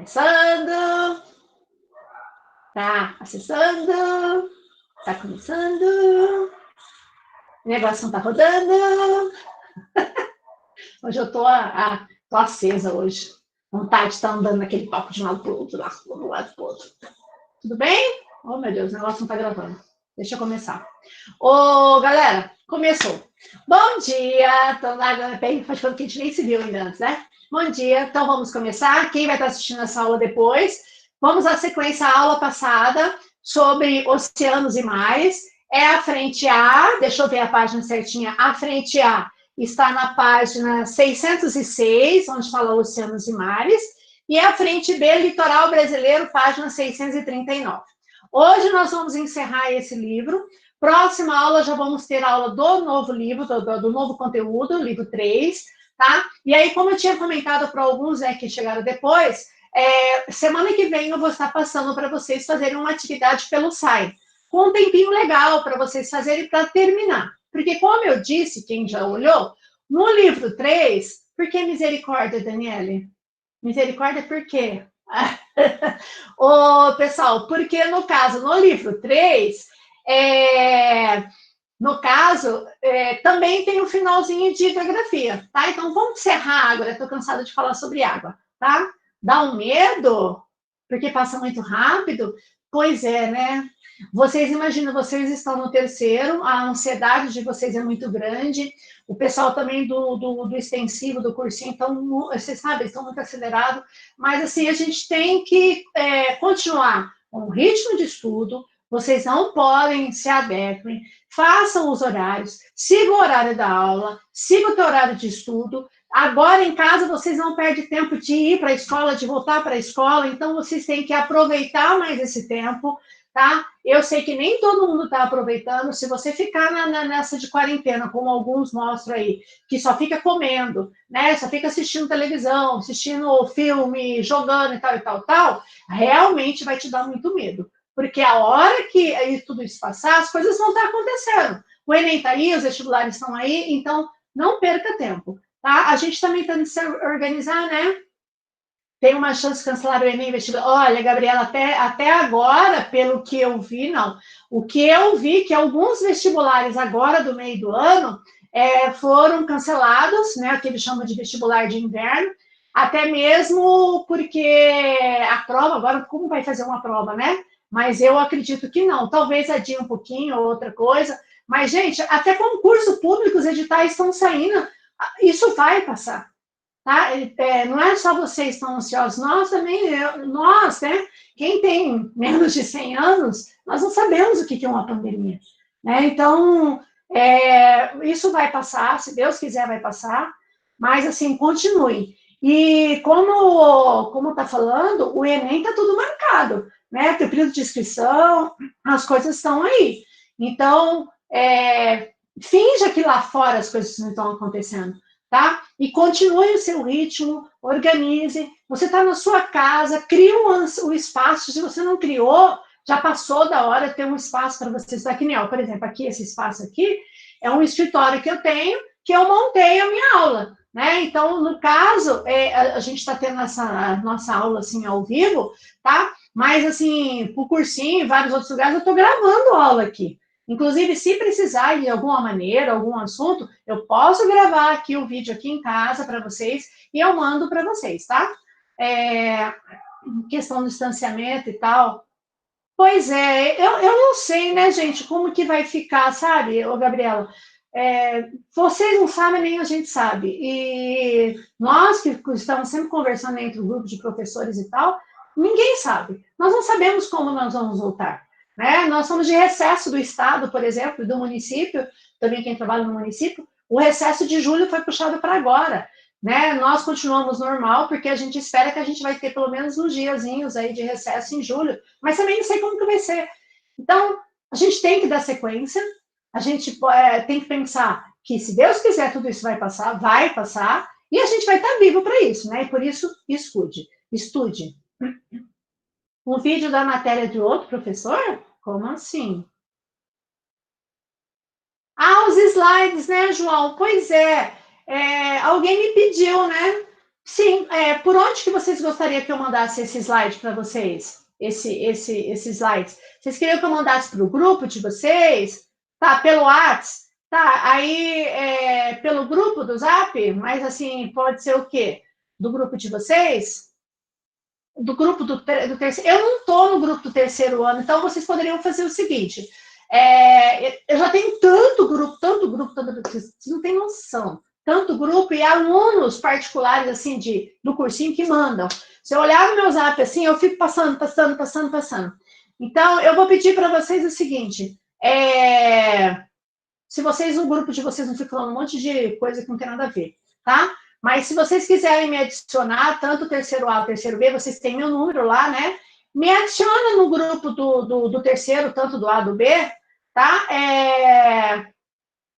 começando. Tá acessando. Tá começando. O negócio não tá rodando. Hoje eu tô acesa hoje. Vontade de estar andando naquele palco de um lado pro outro, do lado pro outro. Tudo bem? Oh, meu Deus, o negócio não tá gravando. Deixa eu começar. Ô, galera, começou. Bom dia. Então, bem, faz tempo que a gente nem se viu ainda antes, né? Bom dia. Então, vamos começar. Quem vai estar assistindo essa aula depois? Vamos à sequência à aula passada sobre oceanos e mares. É a frente A, deixa eu ver a página certinha. A frente A está na página 606, onde fala oceanos e mares. E a frente B, litoral brasileiro, página 639. Hoje nós vamos encerrar esse livro. Próxima aula já vamos ter a aula do novo livro, do novo conteúdo, livro 3, tá? E aí, como eu tinha comentado para alguns que chegaram depois, semana que vem eu vou estar passando para vocês fazerem uma atividade pelo site, com um tempinho legal para vocês fazerem para terminar. Porque, como eu disse, quem já olhou, no livro 3, por que misericórdia, Daniele? Misericórdia por quê? Ô, pessoal, porque no caso, no livro 3, também tem um finalzinho de hidrografia, tá? Então, vamos encerrar agora, estou cansada de falar sobre água, tá? Dá um medo? Porque passa muito rápido? Pois é, né? Vocês imaginam, vocês estão no terceiro, a ansiedade de vocês é muito grande, o pessoal também do extensivo, do cursinho, então, vocês sabem, estão muito acelerados, mas assim, a gente tem que continuar com o ritmo de estudo, vocês não podem se adequem, façam os horários, sigam o horário da aula, sigam o teu horário de estudo. Agora em casa vocês não perdem tempo de ir para a escola, de voltar para a escola, então vocês têm que aproveitar mais esse tempo, tá? Eu sei que nem todo mundo está aproveitando. Se você ficar nessa de quarentena, como alguns mostram aí, que só fica comendo, né? Só fica assistindo televisão, assistindo filme, jogando e tal, realmente vai te dar muito medo. Porque a hora que tudo isso passar, as coisas vão estar acontecendo. O Enem está aí, os vestibulares estão aí, então não perca tempo, tá? A gente também está tentando se organizar, né? Tem uma chance de cancelar o Enem vestibular. Olha, Gabriela, até agora, pelo que eu vi, não. O que eu vi que alguns vestibulares agora do meio do ano foram cancelados, né? O que eles chamam de vestibular de inverno, até mesmo porque a prova, agora, como vai fazer uma prova, né? Mas eu acredito que não. Talvez adie um pouquinho ou outra coisa. Mas, gente, até concurso público, os editais estão saindo. Isso vai passar. Tá? Não é só vocês que estão ansiosos, nós também, nós, né? Quem tem menos de 100 anos, nós não sabemos o que é uma pandemia. Né? Então, isso vai passar, se Deus quiser vai passar, mas assim, continue. E como está falando, o Enem está tudo marcado, né? Tem o período de inscrição, as coisas estão aí. Então, finja que lá fora as coisas não estão acontecendo. Tá? E continue o seu ritmo, organize. Você está na sua casa, cria um espaço. Se você não criou, já passou da hora de ter um espaço para você estar aqui. Por exemplo, aqui, esse espaço aqui, é um escritório que eu tenho, que eu montei a minha aula. Né? Então, no caso, a gente está tendo essa nossa aula assim ao vivo, tá? Mas assim, por cursinho, em vários outros lugares, eu estou gravando aula aqui. Inclusive, se precisar de alguma maneira, algum assunto, eu posso gravar aqui o vídeo aqui em casa para vocês e eu mando para vocês, tá? Questão do distanciamento e tal. Pois eu não sei, né, gente, como que vai ficar, sabe, ô Gabriela? Vocês não sabem, nem a gente sabe. E nós que estamos sempre conversando entre o grupo de professores e tal, ninguém sabe. Nós não sabemos como nós vamos voltar. Né? Nós somos de recesso do Estado, por exemplo, do município, também quem trabalha no município, o recesso de julho foi puxado para agora. Né? Nós continuamos normal, porque a gente espera que a gente vai ter pelo menos uns diazinhos aí de recesso em julho, mas também não sei como que vai ser. Então, a gente tem que dar sequência, a gente tem que pensar que, se Deus quiser, tudo isso vai passar, e a gente vai estar vivo para isso, né? E por isso, estude. Um vídeo da matéria de outro professor? Como assim? Os slides, né, João? Pois alguém me pediu, né? Sim, por onde que vocês gostariam que eu mandasse esse slide para vocês? Esses slides. Vocês queriam que eu mandasse para o grupo de vocês? Tá, pelo WhatsApp? Tá, aí pelo grupo do Zap? Mas assim, pode ser o quê? Do grupo de vocês? Do grupo do terceiro. Eu não estou no grupo do terceiro ano, então vocês poderiam fazer o seguinte: eu já tenho tanto grupo, vocês não têm noção. Tanto grupo e alunos particulares, assim, do cursinho que mandam. Se eu olhar no meu Zap, assim, eu fico passando. Então, eu vou pedir para vocês o seguinte: se vocês, no grupo de vocês, não ficam falando um monte de coisa que não tem nada a ver, tá? Mas se vocês quiserem me adicionar, tanto o terceiro A, o terceiro B, vocês têm meu número lá, né? Me adiciona no grupo do terceiro, tanto do A, do B, tá?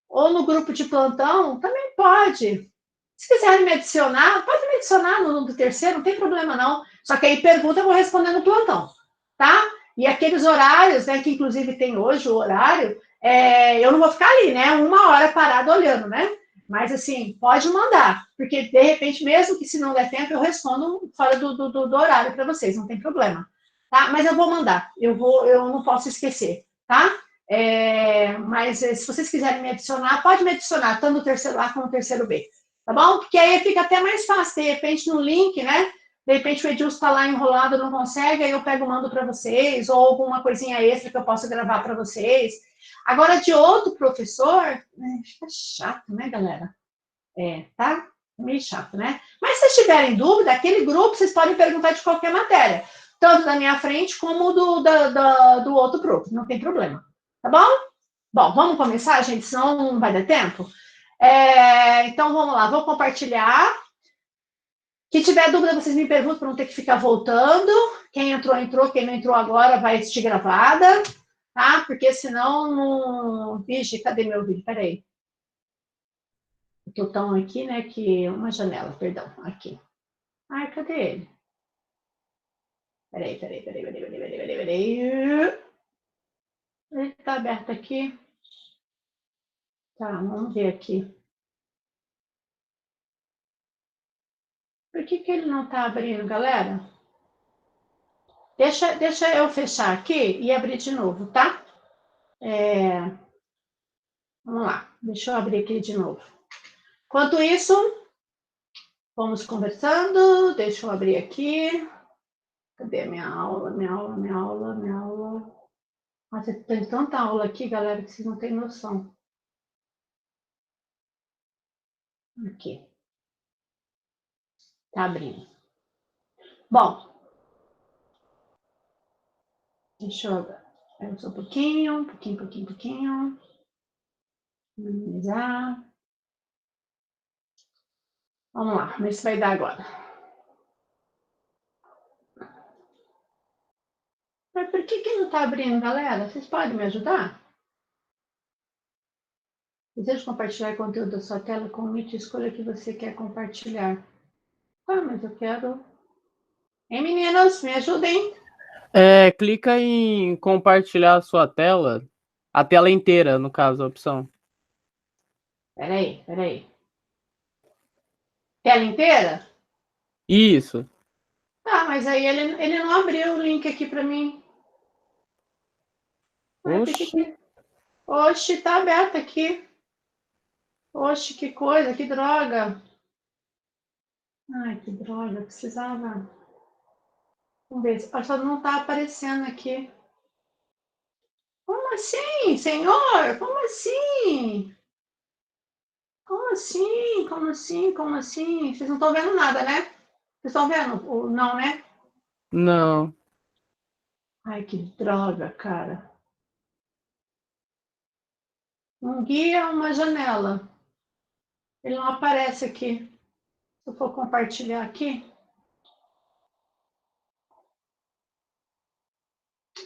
Ou no grupo de plantão, também pode. Se quiserem me adicionar, pode me adicionar no do terceiro, não tem problema não. Só que aí pergunta, eu vou responder no plantão, tá? E aqueles horários, né, que inclusive tem hoje o horário, eu não vou ficar ali, né, 1 hora parada olhando, né? Mas assim, pode mandar, porque de repente, mesmo que se não der tempo, eu respondo fora do horário para vocês, não tem problema, tá? Mas eu vou mandar, eu não posso esquecer, tá? Mas se vocês quiserem me adicionar, pode me adicionar, tanto o terceiro A como o terceiro B, tá bom? Porque aí fica até mais fácil, de repente no link, né? De repente o Edilson está lá enrolado, não consegue, aí eu pego e mando para vocês, ou alguma coisinha extra que eu possa gravar para vocês. Agora, de outro professor, fica chato, né, galera? Tá? Meio chato, né? Mas se vocês tiverem dúvida, aquele grupo, vocês podem perguntar de qualquer matéria, tanto da minha frente como do outro grupo, não tem problema. Tá bom? Bom, vamos começar, gente, senão não vai dar tempo. Então, vamos lá, vou compartilhar. Quem tiver dúvida, vocês me perguntam para não ter que ficar voltando. Quem entrou, entrou. Quem não entrou agora vai assistir gravada, tá? Porque senão não... Vixe, cadê meu vídeo? Peraí. Eu tô tão aqui, né, que... Uma janela, perdão, aqui. Ai, cadê ele? Peraí. Ele tá aberto aqui. Tá, vamos ver aqui. Por que ele não tá abrindo, galera? Deixa eu fechar aqui e abrir de novo, tá? Vamos lá, deixa eu abrir aqui de novo. Enquanto isso, vamos conversando. Deixa eu abrir aqui. Cadê a minha aula? Nossa, tem tanta aula aqui, galera, que vocês não têm noção. Aqui. Tá abrindo. Bom, deixa eu ver só um pouquinho. Minimizar. Vamos lá, ver se vai dar agora. Mas por que não tá abrindo, galera? Vocês podem me ajudar? Deseja compartilhar conteúdo da sua tela com o Meet? Escolha o que você quer compartilhar. Ah, mas eu quero... Hein, meninas? Me ajudem. Clica em compartilhar a sua tela, a tela inteira, no caso, a opção. Peraí. Tela inteira? Isso. Ah, mas aí ele não abriu o link aqui para mim. Oxi. Oxi, tá aberto aqui. Oxi, que coisa, que droga. Ai, que droga, precisava. Vamos ver, só não tá aparecendo aqui. Como assim, senhor? Como assim? Como assim? Vocês não estão vendo nada, né? Vocês estão vendo? Não, né? Não. Ai, que droga, cara. Um guia, uma janela. Ele não aparece aqui. Se eu for compartilhar aqui.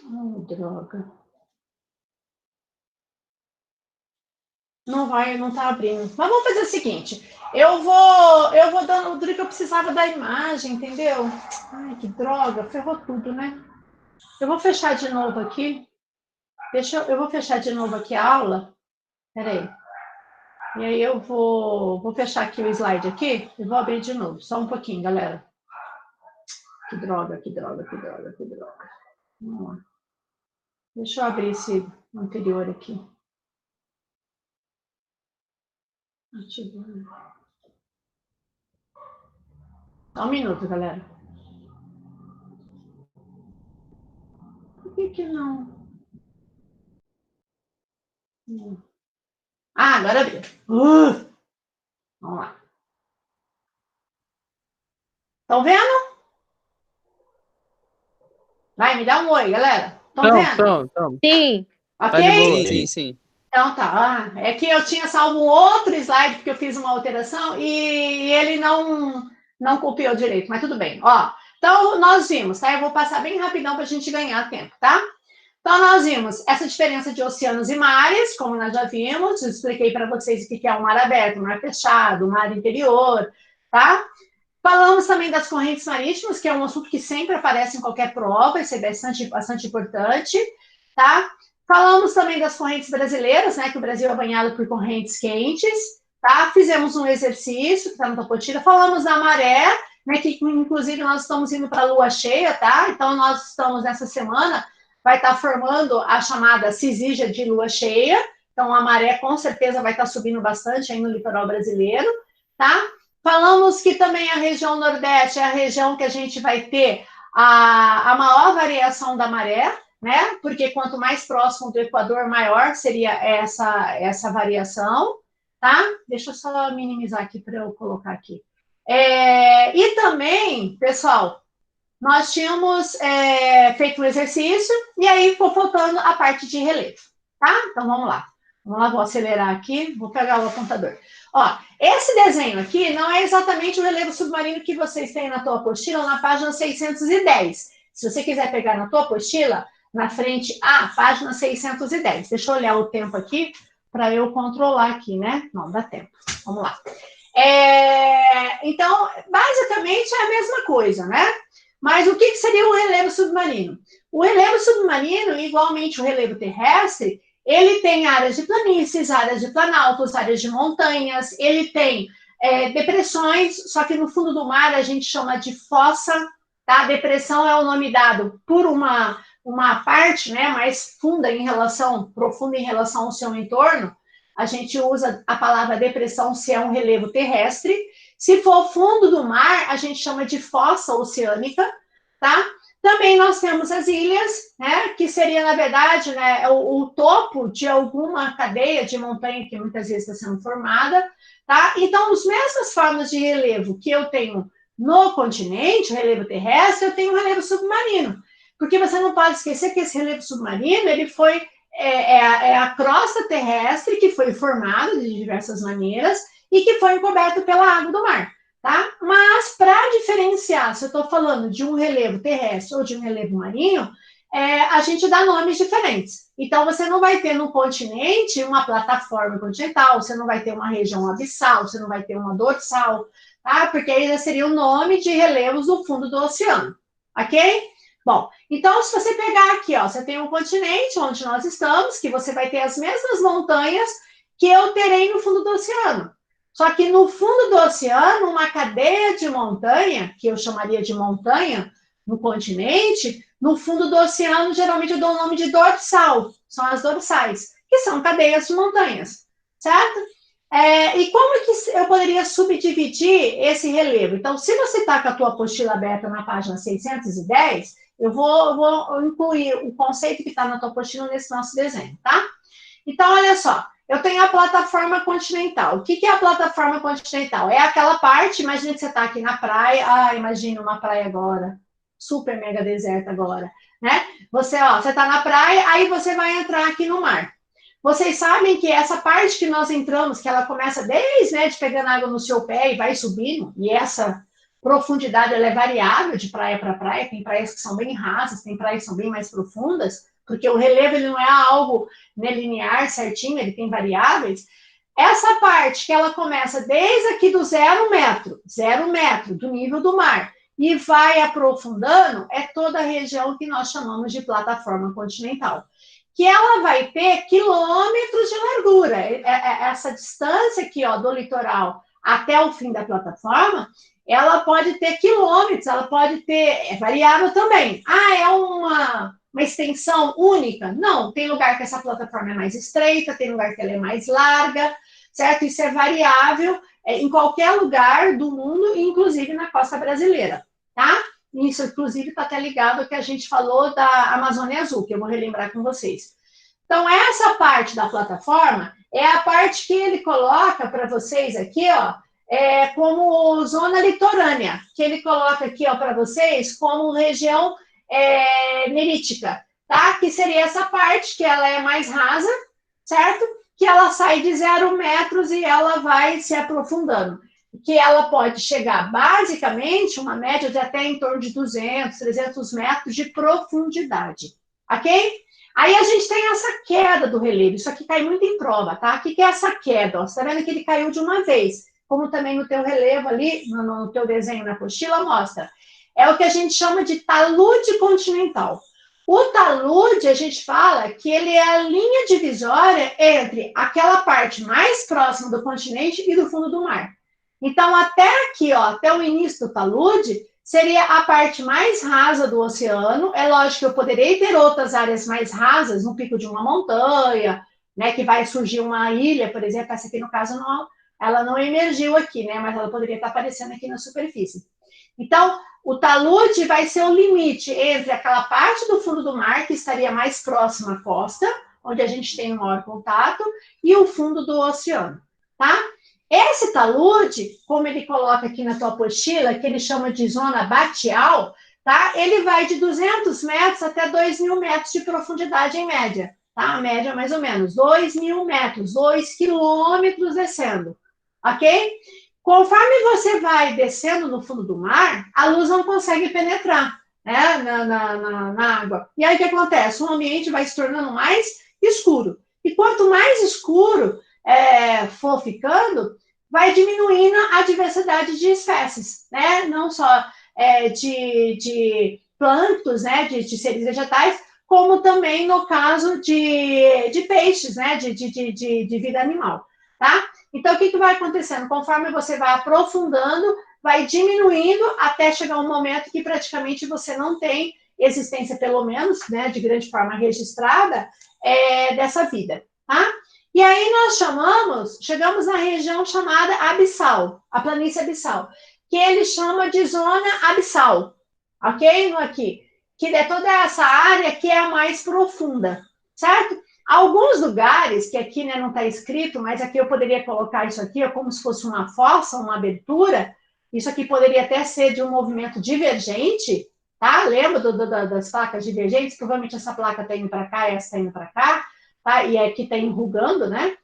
Oh, droga. Não vai, não tá abrindo. Mas vamos fazer o seguinte. Eu vou dando o que eu precisava da imagem, entendeu? Ai, que droga, ferrou tudo, né? Eu vou fechar de novo aqui. Eu vou fechar de novo aqui a aula. Peraí. E aí eu vou fechar aqui o slide aqui e vou abrir de novo. Só um pouquinho, galera. Que droga, que droga, que droga, que droga. Vamos lá. Deixa eu abrir esse anterior aqui. Ativar. Só um minuto, galera. Por que não? Ah, agora abriu. Vamos lá. Estão vendo? Vai, me dá um oi, galera. Estão vendo? Então. Sim. Ok? Tá de boa. Sim. Então tá. É que eu tinha salvo um outro slide, porque eu fiz uma alteração e ele não copiou direito, mas tudo bem. Ó, então, nós vimos, tá? Eu vou passar bem rapidão para a gente ganhar tempo, tá? Então, nós vimos essa diferença de oceanos e mares, como nós já vimos, eu expliquei para vocês o que é um mar aberto, um mar fechado, um mar interior, tá? Falamos também das correntes marítimas, que é um assunto que sempre aparece em qualquer prova, isso é bastante importante, tá? Falamos também das correntes brasileiras, né, que o Brasil é banhado por correntes quentes, tá? Fizemos um exercício, que está na apostila. Falamos da maré, né, que inclusive nós estamos indo para a lua cheia, tá? Então, nós estamos nessa semana, vai estar formando a chamada cisígia de lua cheia, então a maré com certeza vai estar subindo bastante aí no litoral brasileiro, tá? Falamos que também a região Nordeste é a região que a gente vai ter a maior variação da maré, né? Porque quanto mais próximo do Equador, maior seria essa variação, tá? Deixa eu só minimizar aqui para eu colocar aqui. E também, pessoal, nós tínhamos feito um exercício e aí ficou faltando a parte de relevo, tá? Então, vamos lá. Vamos lá, vou acelerar aqui, vou pegar o apontador. Ó, esse desenho aqui não é exatamente o relevo submarino que vocês têm na tua apostila, na página 610. Se você quiser pegar na tua apostila, na frente A, página 610. Deixa eu olhar o tempo aqui para eu controlar aqui, né? Não, dá tempo. Vamos lá. Então, basicamente é a mesma coisa, né? Mas o que seria o relevo submarino? O relevo submarino, igualmente o relevo terrestre, ele tem áreas de planícies, áreas de planaltos, áreas de montanhas, ele tem depressões, só que no fundo do mar a gente chama de fossa, tá? Depressão é o nome dado por uma parte, né, mais profunda em relação ao seu entorno. A gente usa a palavra depressão se é um relevo terrestre. Se for fundo do mar, a gente chama de fossa oceânica, tá? Também nós temos as ilhas, né, que seria, na verdade, né, o topo de alguma cadeia de montanha que muitas vezes está sendo formada, tá? Então, as mesmas formas de relevo que eu tenho no continente, o relevo terrestre, eu tenho o relevo submarino. Porque você não pode esquecer que esse relevo submarino, ele foi a crosta terrestre que foi formada de diversas maneiras e que foi encoberto pela água do mar. Tá? Mas, para diferenciar se eu estou falando de um relevo terrestre ou de um relevo marinho, a gente dá nomes diferentes. Então, você não vai ter no continente uma plataforma continental, você não vai ter uma região abissal, você não vai ter uma dorsal, tá? Porque aí seria o nome de relevos do fundo do oceano, ok? Bom, então, se você pegar aqui, ó, você tem um continente onde nós estamos, que você vai ter as mesmas montanhas que eu terei no fundo do oceano. Só que no fundo do oceano, uma cadeia de montanha, que eu chamaria de montanha, no continente, no fundo do oceano, geralmente eu dou o nome de dorsal, são as dorsais, que são cadeias de montanhas, certo? E como que eu poderia subdividir esse relevo? Então, se você está com a tua apostila aberta na página 610, eu vou incluir o conceito que está na tua apostila nesse nosso desenho, tá? Então, olha só. Eu tenho a plataforma continental. O que é a plataforma continental? É aquela parte, imagina que você está aqui na praia, imagina uma praia agora, super mega deserta agora, né? Você está na praia, aí você vai entrar aqui no mar. Vocês sabem que essa parte que nós entramos, que ela começa desde, né, de pegando água no seu pé e vai subindo, e essa profundidade ela é variável de praia para praia, tem praias que são bem rasas, tem praias que são bem mais profundas, porque o relevo ele não é algo linear, certinho, ele tem variáveis. Essa parte que ela começa desde aqui do 0 metro do nível do mar, e vai aprofundando, é toda a região que nós chamamos de plataforma continental. que ela vai ter quilômetros de largura. Essa distância aqui, ó, do litoral até o fim da plataforma, ela pode ter quilômetros, ela pode ter, é variável também. Ah, é uma extensão única? Não, tem lugar que essa plataforma é mais estreita, tem lugar que ela é mais larga, certo? Isso é variável em qualquer lugar do mundo, inclusive na costa brasileira, tá? Isso, inclusive, está até ligado ao que a gente falou da Amazônia Azul, que eu vou relembrar com vocês. Então, essa parte da plataforma é a parte que ele coloca para vocês aqui, ó, como zona litorânea, que ele coloca aqui, ó, para vocês como região nerítica, tá? Que seria essa parte que ela é mais rasa, certo? Que ela sai de 0 metros e ela vai se aprofundando. Que ela pode chegar, basicamente, uma média de até em torno de 200, 300 metros de profundidade, ok? Aí a gente tem essa queda do relevo, isso aqui cai muito em prova, tá? O que é essa queda? Ó, você tá vendo que ele caiu de uma vez, como também no teu relevo ali, no teu desenho na apostila, mostra. É o que a gente chama de talude continental. O talude, a gente fala que ele é a linha divisória entre aquela parte mais próxima do continente e do fundo do mar. Então, até aqui, ó, até o início do talude, seria a parte mais rasa do oceano. É lógico que eu poderia ter outras áreas mais rasas, no pico de uma montanha, né, que vai surgir uma ilha, por exemplo, essa aqui no caso não, ela não emergiu aqui, né, mas ela poderia estar aparecendo aqui na superfície. Então, o talude vai ser o limite entre aquela parte do fundo do mar, que estaria mais próxima à costa, onde a gente tem o maior contato, e o fundo do oceano, tá? Esse talude, como ele coloca aqui na tua apostila, que ele chama de zona batial, tá? Ele vai de 200 metros até 2.000 metros de profundidade em média, tá? A média mais ou menos, 2.000 metros, 2 quilômetros descendo, ok? Conforme você vai descendo no fundo do mar, a luz não consegue penetrar, né, na água. E aí o que acontece? O ambiente vai se tornando mais escuro. E quanto mais escuro for ficando, vai diminuindo a diversidade de espécies, né? Não só de plânctons, né? De seres vegetais, como também no caso de peixes, né? De vida animal, tá? Então, o que vai acontecendo? Conforme você vai aprofundando, vai diminuindo até chegar um momento que praticamente você não tem existência, pelo menos, né, de grande forma registrada, dessa vida, tá? E aí nós chegamos na região chamada abissal, a planície abissal, que ele chama de zona abissal, ok? Aqui, que é toda essa área que é a mais profunda, certo? Alguns lugares, que aqui, né, não está escrito, mas aqui eu poderia colocar isso aqui, é como se fosse uma fossa, uma abertura, isso aqui poderia até ser de um movimento divergente, tá? Lembra das placas divergentes? Provavelmente essa placa está indo para cá, essa está indo para cá, tá? E aqui está enrugando, né?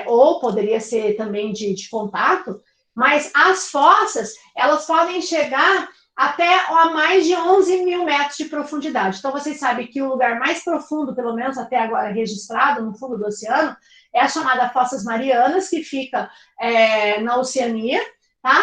Ou poderia ser também de contato, mas as fossas, elas podem chegar até a mais de 11.000 metros de profundidade. Então, vocês sabem que o lugar mais profundo, pelo menos até agora registrado no fundo do oceano, é a chamada Fossas Marianas, que fica na Oceania, tá?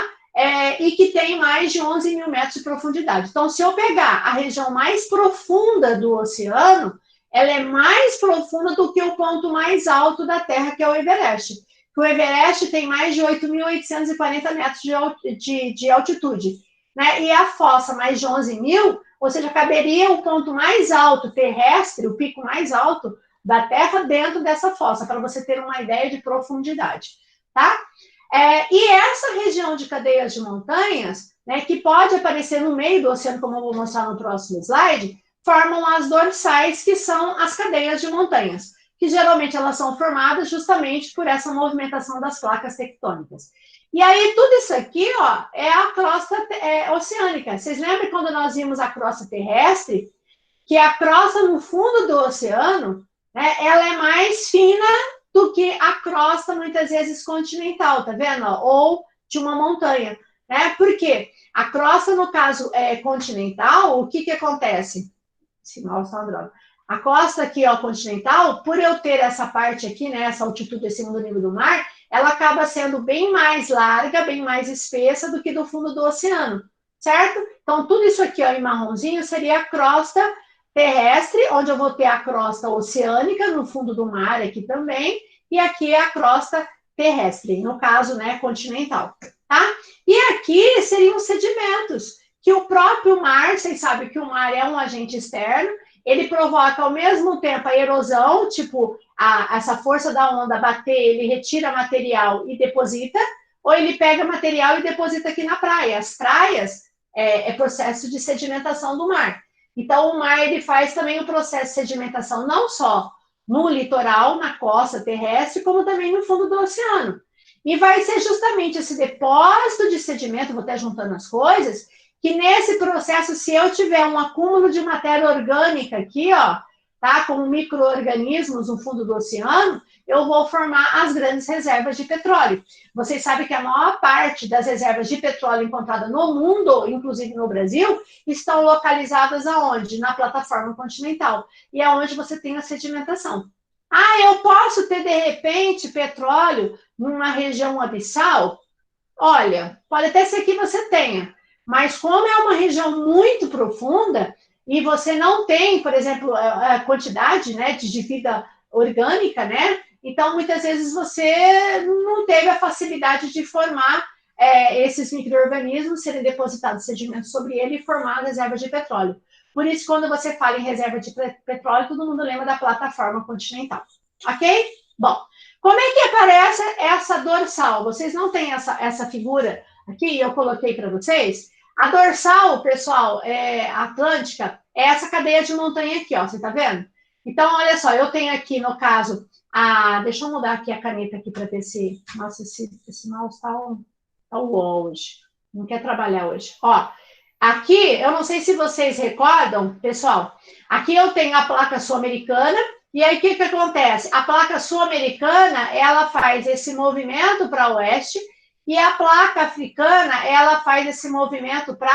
E que tem mais de 11.000 metros de profundidade. Então, se eu pegar a região mais profunda do oceano, ela é mais profunda do que o ponto mais alto da Terra, que é o Everest. O Everest tem mais de 8.840 metros de altitude, né? E a fossa mais de 11.000, ou seja, caberia o ponto mais alto terrestre, o pico mais alto da Terra dentro dessa fossa, para você ter uma ideia de profundidade, tá? E essa região de cadeias de montanhas, né, que pode aparecer no meio do oceano, como eu vou mostrar no próximo slide, formam as dorsais, que são as cadeias de montanhas, que geralmente elas são formadas justamente por essa movimentação das placas tectônicas. E aí, tudo isso aqui, ó, é a crosta oceânica. Vocês lembram quando nós vimos a crosta terrestre? Que a crosta no fundo do oceano, né, ela é mais fina do que a crosta, muitas vezes, continental, tá vendo? Ou de uma montanha, né? Por quê? A crosta, no caso continental, o que acontece? Sinal está uma droga. A costa aqui, ó, continental, por eu ter essa parte aqui, né, essa altitude acima do nível do mar, ela acaba sendo bem mais larga, bem mais espessa do que do fundo do oceano, certo? Então, tudo isso aqui, ó, em marronzinho, seria a crosta terrestre, onde eu vou ter a crosta oceânica, no fundo do mar aqui também, e aqui é a crosta terrestre, no caso, né, continental, tá? E aqui seriam sedimentos, que o próprio mar, vocês sabem que o mar é um agente externo, ele provoca ao mesmo tempo a erosão, tipo, essa força da onda bater, ele retira material e deposita, ou ele pega material e deposita aqui na praia. As praias é processo de sedimentação do mar. Então, o mar ele faz também o processo de sedimentação não só no litoral, na costa terrestre, como também no fundo do oceano. E vai ser justamente esse depósito de sedimento, vou até juntando as coisas, que nesse processo, se eu tiver um acúmulo de matéria orgânica aqui, ó, tá, como micro-organismos no fundo do oceano, eu vou formar as grandes reservas de petróleo. Vocês sabem que a maior parte das reservas de petróleo encontradas no mundo, inclusive no Brasil, estão localizadas aonde? Na plataforma continental. E é onde você tem a sedimentação. Ah, eu posso ter, de repente, petróleo numa região abissal? Olha, pode até ser que você tenha, mas como é uma região muito profunda e você não tem, por exemplo, a quantidade, né, de vida orgânica, né? Então, muitas vezes você não teve a facilidade de formar esses micro-organismos, serem depositados sedimentos sobre ele e formar reservas de petróleo. Por isso, quando você fala em reserva de petróleo, todo mundo lembra da plataforma continental. Ok? Bom, como é que aparece essa dorsal? Vocês não têm essa figura aqui, eu coloquei para vocês. A dorsal, pessoal, atlântica, é essa cadeia de montanha aqui, ó, você tá vendo? Então, olha só, eu tenho aqui, no caso, deixa eu mudar aqui a caneta aqui para ver se... Nossa, esse mouse tá um hoje. Não quer trabalhar hoje. Ó, aqui, eu não sei se vocês recordam, pessoal, aqui eu tenho a placa sul-americana, e aí o que acontece? A placa sul-americana, ela faz esse movimento para oeste, e a placa africana, ela faz esse movimento para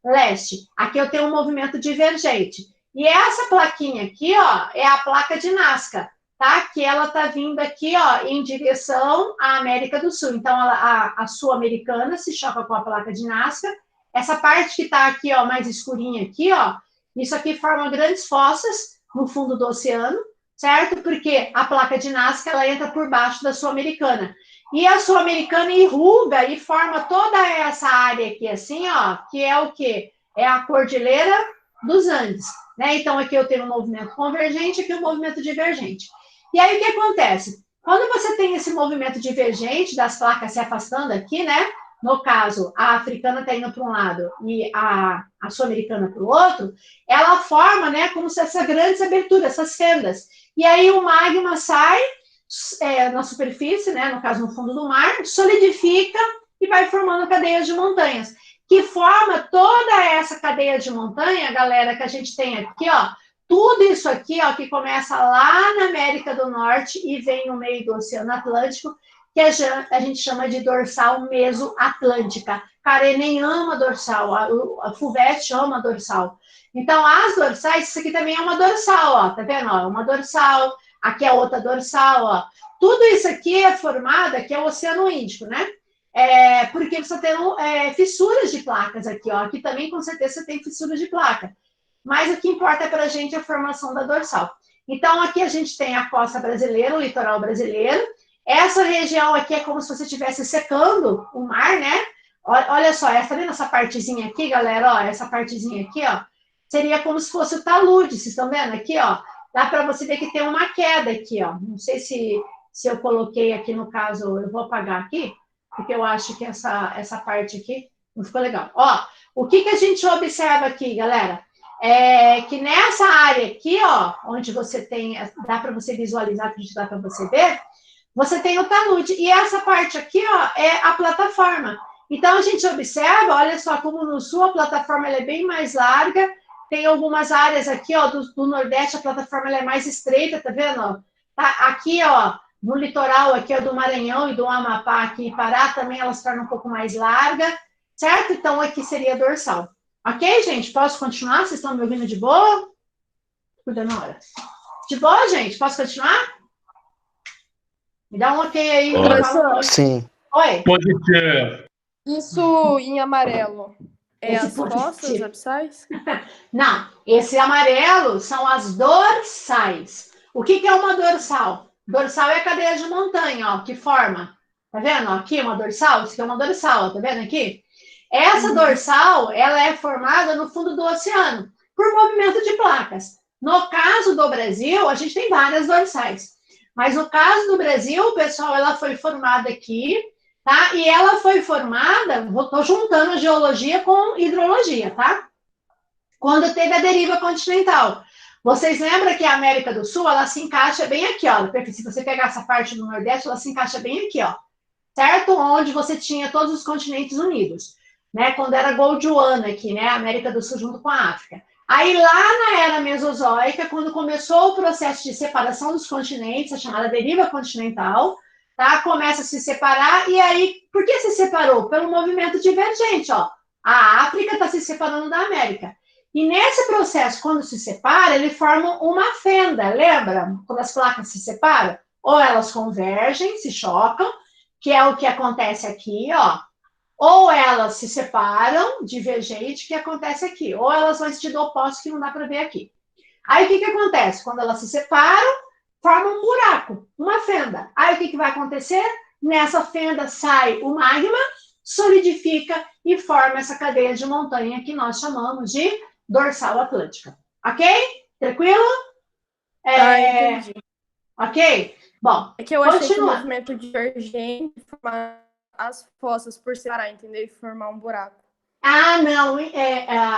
leste. Aqui eu tenho um movimento divergente. E essa plaquinha aqui, ó, é a placa de Nazca, tá? Que ela tá vindo aqui, ó, em direção à América do Sul. Então, a sul-americana se choca com a placa de Nazca. Essa parte que tá aqui, ó, mais escurinha aqui, ó, isso aqui forma grandes fossas no fundo do oceano, certo? Porque a placa de Nazca, ela entra por baixo da sul-americana. E a sul-americana irruga e forma toda essa área aqui, assim, ó, que é o quê? É a Cordilheira dos Andes, né? Então, aqui eu tenho um movimento convergente, aqui um movimento divergente. E aí, o que acontece? Quando você tem esse movimento divergente das placas se afastando aqui, né? No caso, a africana está indo para um lado e a sul-americana para o outro, ela forma, né, como se essas grandes aberturas, essas fendas. E aí o magma sai na superfície, né, no caso no fundo do mar, solidifica e vai formando cadeias de montanhas, que forma toda essa cadeia de montanha, galera, que a gente tem aqui, ó, tudo isso aqui, ó, que começa lá na América do Norte e vem no meio do Oceano Atlântico, que a gente chama de dorsal mesoatlântica. Carenen ama dorsal, a FUVEST ama dorsal. Então, as dorsais, isso aqui também é uma dorsal, ó, tá vendo? Ó, uma dorsal, aqui é outra dorsal, ó. Tudo isso aqui é formado, aqui é o Oceano Índico, né? Porque você tem fissuras de placas aqui, ó. Aqui também, com certeza, você tem fissuras de placa. Mas o que importa para a gente é a formação da dorsal. Então, aqui a gente tem a costa brasileira, o litoral brasileiro. Essa região aqui é como se você estivesse secando o mar, né? Olha só, tá vendo essa partezinha aqui, galera? Ó, essa partezinha aqui, ó, seria como se fosse o talude, vocês estão vendo aqui, ó? Dá para você ver que tem uma queda aqui, ó. Não sei se eu coloquei aqui, no caso, eu vou apagar aqui, porque eu acho que essa parte aqui não ficou legal. Ó, o que a gente observa aqui, galera? Que nessa área aqui, ó, onde você tem, dá para você visualizar, que dá para você ver, você tem o talude. E essa parte aqui, ó, é a plataforma. Então, a gente observa, olha só, como no sul a plataforma ela é bem mais larga, tem algumas áreas aqui, ó, do Nordeste, a plataforma ela é mais estreita, tá vendo? Ó? Tá aqui, ó, no litoral aqui, ó, do Maranhão e do Amapá, aqui em Pará, também elas tornam um pouco mais larga, certo? Então, aqui seria a dorsal. Ok, gente? Posso continuar? Vocês estão me ouvindo de boa? Cuida na hora. De boa, gente? Posso continuar? Me dá um ok aí. Sim. Oi? Pode ser. Isso em amarelo Esse as fossas positivo. abissais? Não, esse amarelo são as dorsais. O que é uma dorsal? Dorsal é a cadeia de montanha, ó, que forma. Tá vendo? Ó, aqui uma dorsal, isso aqui é uma dorsal, tá vendo aqui? Essa dorsal, ela é formada no fundo do oceano, por movimento de placas. No caso do Brasil, a gente tem várias dorsais. Mas no caso do Brasil, pessoal, ela foi formada aqui, tá? E ela foi formada, estou juntando geologia com hidrologia, tá? Quando teve a deriva continental. Vocês lembram que a América do Sul, ela se encaixa bem aqui, ó. Se você pegar essa parte do Nordeste, ela se encaixa bem aqui, ó. Certo? Onde você tinha todos os continentes unidos, né? Quando era Gondwana aqui, né? A América do Sul junto com a África. Aí lá na era Mesozoica, quando começou o processo de separação dos continentes, a chamada deriva continental, tá? Começa a se separar, e aí, por que se separou? Pelo movimento divergente, ó. A África está se separando da América. E nesse processo, quando se separa, ele forma uma fenda, lembra? Quando as placas se separam, ou elas convergem, se chocam, que é o que acontece aqui, ó. Ou elas se separam, divergente, que acontece aqui. Ou elas vão em sentido oposto, que não dá para ver aqui. Aí o que acontece? Quando elas se separam, forma um buraco, uma fenda. Aí o que vai acontecer? Nessa fenda sai o magma, solidifica e forma essa cadeia de montanha que nós chamamos de dorsal atlântica. Ok? Tranquilo? Entendi. Ok? Bom, é que eu achei que o movimento divergente formar as fossas por separar, entendeu? E formar um buraco. Ah, não.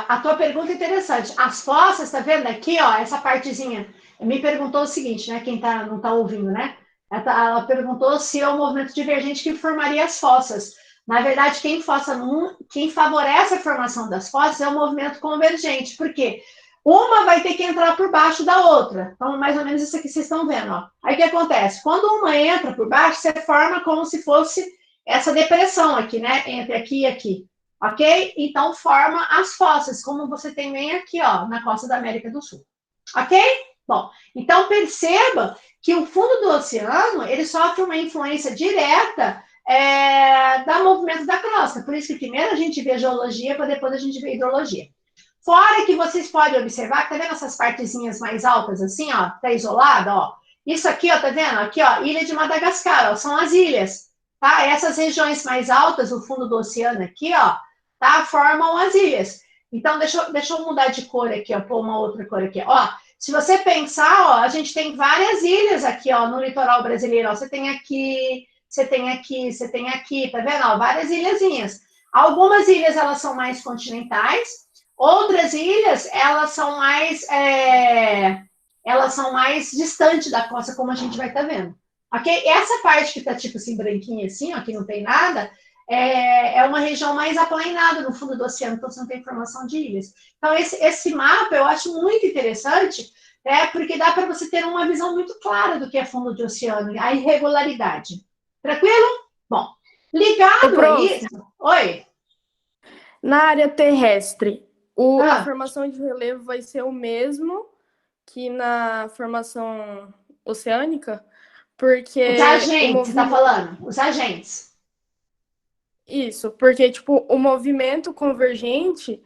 A tua pergunta é interessante. As fossas, tá vendo aqui, ó, essa partezinha. Me perguntou o seguinte, né? Quem não tá ouvindo, né? Ela perguntou se é o movimento divergente que formaria as fossas. Na verdade, quem favorece a formação das fossas é o movimento convergente. Por quê? Uma vai ter que entrar por baixo da outra. Então, mais ou menos isso aqui vocês estão vendo, ó. Aí o que acontece? Quando uma entra por baixo, você forma como se fosse essa depressão aqui, né? Entre aqui e aqui. Ok? Então, forma as fossas, como você tem bem aqui, ó, na costa da América do Sul. Ok? Bom, então perceba que o fundo do oceano, ele sofre uma influência direta do movimento da crosta. Por isso que primeiro a gente vê geologia, para depois a gente vê hidrologia. Fora que vocês podem observar, tá vendo essas partezinhas mais altas assim, ó, tá isolada, ó. Isso aqui, ó, tá vendo? Aqui, ó, Ilha de Madagascar, ó, são as ilhas, tá? Essas regiões mais altas, o fundo do oceano aqui, ó, tá? Formam as ilhas. Então, deixa eu mudar de cor aqui, ó, pôr uma outra cor aqui. Ó, se você pensar, ó, a gente tem várias ilhas aqui, ó, no litoral brasileiro. Ó, você tem aqui, você tem aqui, você tem aqui, tá vendo? Ó, várias ilhazinhas. Algumas ilhas, elas são mais continentais. Outras ilhas, elas são mais distantes da costa, como a gente vai estar vendo. Ok? Essa parte que tá tipo assim, branquinha assim, ó, que não tem nada, é uma região mais aplainada no fundo do oceano, então você não tem formação de ilhas. Então, esse mapa eu acho muito interessante, porque dá para você ter uma visão muito clara do que é fundo de oceano, a irregularidade. Tranquilo? Bom, ligado a isso... Oi? Na área terrestre, a formação de relevo vai ser o mesmo que na formação oceânica? Porque os agentes, você está falando? Os agentes. Isso, porque, tipo, o movimento convergente,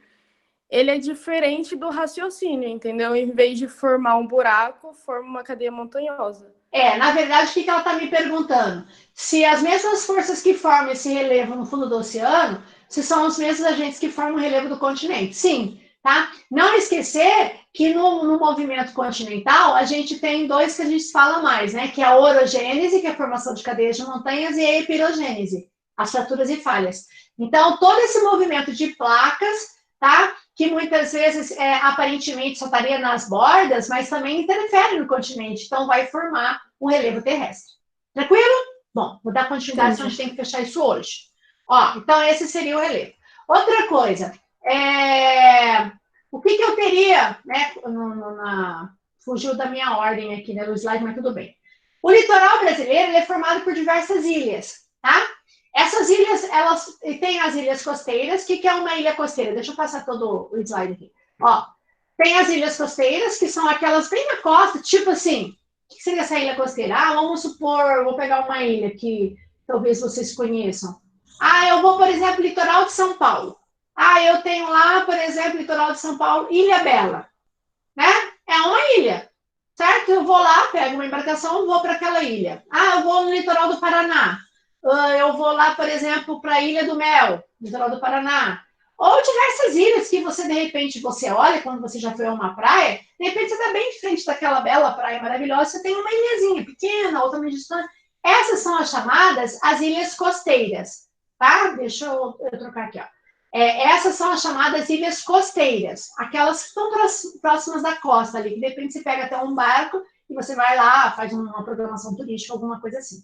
ele é diferente do raciocínio, entendeu? Em vez de formar um buraco, forma uma cadeia montanhosa. Na verdade, o que ela está me perguntando? Se as mesmas forças que formam esse relevo no fundo do oceano, se são os mesmos agentes que formam o relevo do continente. Sim, tá? Não esquecer que no movimento continental, a gente tem dois que a gente fala mais, né? Que é a orogênese, que é a formação de cadeias de montanhas, e a epirogênese, as fraturas e falhas. Então, todo esse movimento de placas, tá? Que muitas vezes, aparentemente, só estaria nas bordas, mas também interfere no continente, então vai formar um relevo terrestre. Tranquilo? Bom, vou dar continuidade, senão a gente tem que fechar isso hoje. Ó, então, esse seria o relevo. Outra coisa, o que eu teria, né, fugiu da minha ordem aqui, né, no slide, mas tudo bem. O litoral brasileiro, ele é formado por diversas ilhas, tá? Essas ilhas, elas têm as ilhas costeiras. O que é uma ilha costeira? Deixa eu passar todo o slide aqui. Ó, tem as ilhas costeiras, que são aquelas bem na costa, tipo assim, o que seria essa ilha costeira? Vamos supor, vou pegar uma ilha que talvez vocês conheçam. Eu vou, por exemplo, litoral de São Paulo. Ah, eu tenho lá, por exemplo, litoral de São Paulo, Ilha Bela, né? É uma ilha, certo? Eu vou lá, pego uma embarcação, vou para aquela ilha. Ah, eu vou no litoral do Paraná. Eu vou lá, por exemplo, para a Ilha do Mel, litoral do Paraná. Ou diversas ilhas que você, de repente, você olha quando você já foi a uma praia, de repente você está bem de frente daquela bela praia maravilhosa, você tem uma ilhazinha pequena, outra meio distante. Essas são as chamadas as ilhas costeiras, tá? Deixa eu trocar aqui, ó. Essas são as chamadas ilhas costeiras, aquelas que estão próximas da costa ali, que de repente você pega até um barco e você vai lá, faz uma programação turística, alguma coisa assim.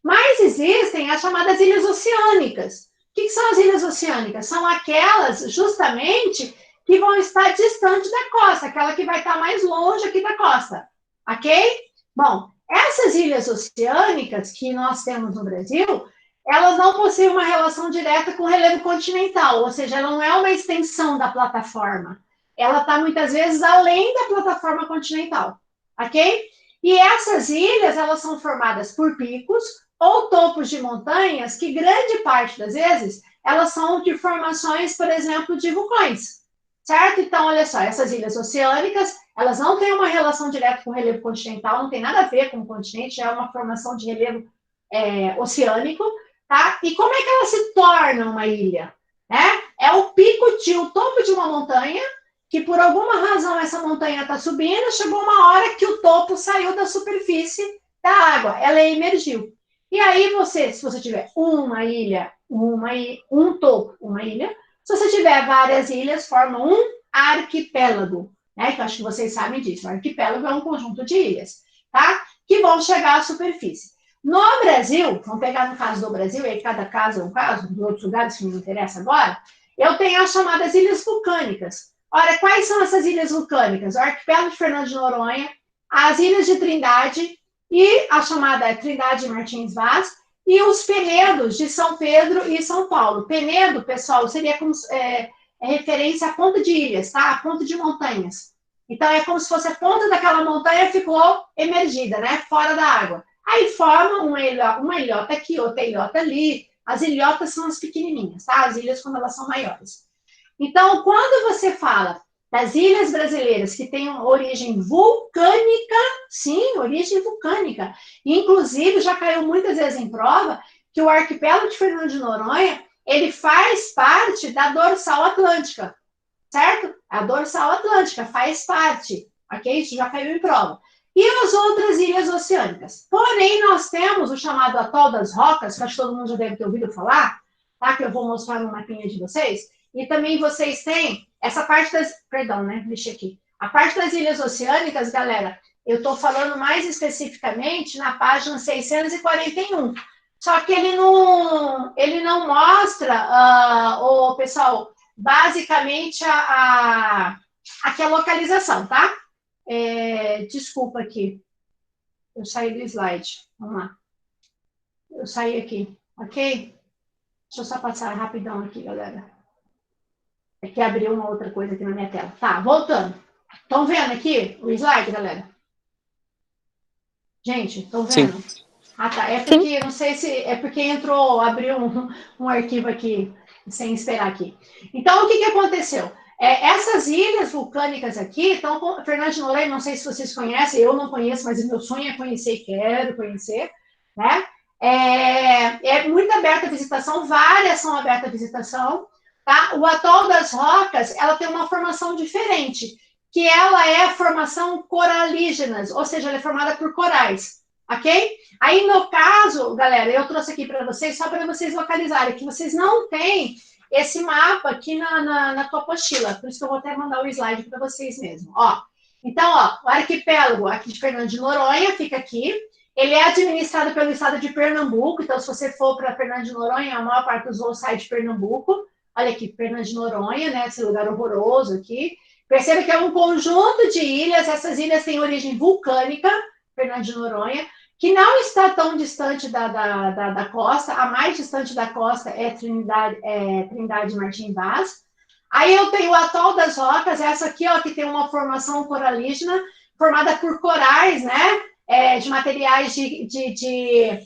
Mas existem as chamadas ilhas oceânicas. O que são as ilhas oceânicas? São aquelas, justamente, que vão estar distante da costa, aquela que vai estar mais longe aqui da costa, ok? Bom, essas ilhas oceânicas que nós temos no Brasil, elas não possuem uma relação direta com o relevo continental, ou seja, ela não é uma extensão da plataforma. Ela está, muitas vezes, além da plataforma continental, ok? E essas ilhas, elas são formadas por picos ou topos de montanhas que, grande parte das vezes, elas são de formações, por exemplo, de vulcões, certo? Então, olha só, essas ilhas oceânicas, elas não têm uma relação direta com o relevo continental, não tem nada a ver com o continente, é uma formação de relevo oceânico, tá? E como é que ela se torna uma ilha? Né? É o pico o topo de uma montanha, que por alguma razão essa montanha está subindo, chegou uma hora que o topo saiu da superfície da água, ela emergiu. E aí se você tiver uma ilha, um topo, uma ilha, se você tiver várias ilhas, forma um arquipélago, né? Que eu acho que vocês sabem disso. O arquipélago é um conjunto de ilhas, tá? Que vão chegar à superfície. No Brasil, vamos pegar no caso do Brasil, e aí cada caso é um caso, de outros lugares que me interessa agora, eu tenho as chamadas ilhas vulcânicas. Olha, quais são essas ilhas vulcânicas? O arquipélago de Fernando de Noronha, as ilhas de Trindade, e a chamada Trindade Martins Vaz, e os Penedos de São Pedro e São Paulo. Penedo, pessoal, seria como referência à ponta de ilhas, tá? A ponta de montanhas. Então, é como se fosse a ponta daquela montanha ficou emergida, né? Fora da água. Aí forma uma ilhota aqui, outra ilhota ali. As ilhotas são as pequenininhas, tá? As ilhas quando elas são maiores. Então, quando você fala das ilhas brasileiras que têm origem vulcânica, sim, origem vulcânica. Inclusive, já caiu muitas vezes em prova que o arquipélago de Fernando de Noronha, ele faz parte da dorsal atlântica, certo? A dorsal atlântica faz parte, ok? Isso já caiu em prova. E as outras ilhas oceânicas. Porém, nós temos o chamado Atol das Rocas, que acho que todo mundo já deve ter ouvido falar, tá? Que eu vou mostrar no mapinha de vocês. E também vocês têm essa parte das... Perdão, né? Deixa aqui. A parte das ilhas oceânicas, galera, eu estou falando mais especificamente na página 641. Só que ele não mostra, pessoal, basicamente aqui a localização, tá? Desculpa aqui. Eu saí do slide. Vamos lá. Eu saí aqui, ok? Deixa eu só passar rapidão aqui, galera. É que abriu uma outra coisa aqui na minha tela. Tá, voltando. Estão vendo aqui o slide, galera? Gente, estão vendo? Sim. Ah, tá. É porque, não sei se... É porque abriu um arquivo aqui, sem esperar aqui. Então, o que aconteceu? Essas ilhas vulcânicas aqui estão com... Fernando de Noronha, não sei se vocês conhecem, eu não conheço, mas o meu sonho é conhecer e quero conhecer, né? É muito aberta a visitação, várias são abertas à visitação, tá? O Atol das Rocas, ela tem uma formação diferente, que ela é a formação coralígenas, ou seja, ela é formada por corais, ok? Aí, no caso, galera, eu trouxe aqui para vocês, só para vocês localizarem, que vocês não têm esse mapa aqui na tua apostila, por isso que eu vou até mandar o slide para vocês mesmo, ó. Então, ó, o arquipélago aqui de Fernando de Noronha fica aqui, ele é administrado pelo estado de Pernambuco, então se você for para Fernando de Noronha, a maior parte dos voos sai de Pernambuco, olha aqui, Fernando de Noronha, né, esse lugar horroroso aqui. Perceba que é um conjunto de ilhas, essas ilhas têm origem vulcânica, Fernando de Noronha, que não está tão distante da costa, a mais distante da costa é Trindade Martins Vaz. Aí eu tenho o Atol das Rocas, essa aqui, ó, que tem uma formação coralígena, formada por corais, né? de materiais de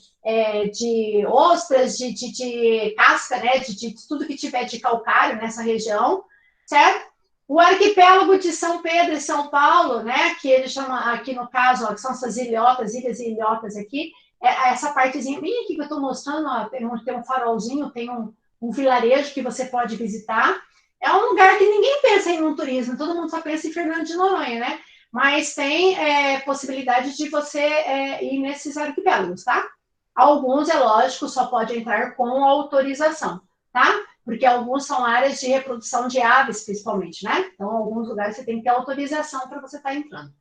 ostras, de casca, né, de tudo que tiver de calcário nessa região, certo? O arquipélago de São Pedro e São Paulo, né, que ele chama aqui no caso, ó, que são essas ilhotas, ilhas e ilhotas aqui, essa partezinha bem aqui que eu estou mostrando, ó, tem um farolzinho, tem um vilarejo que você pode visitar. É um lugar que ninguém pensa em um turismo, todo mundo só pensa em Fernando de Noronha, né? Mas tem possibilidade de você ir nesses arquipélagos, tá? Alguns, é lógico, só pode entrar com autorização, tá? Porque alguns são áreas de reprodução de aves, principalmente, né? Então, alguns lugares você tem que ter autorização para você estar entrando.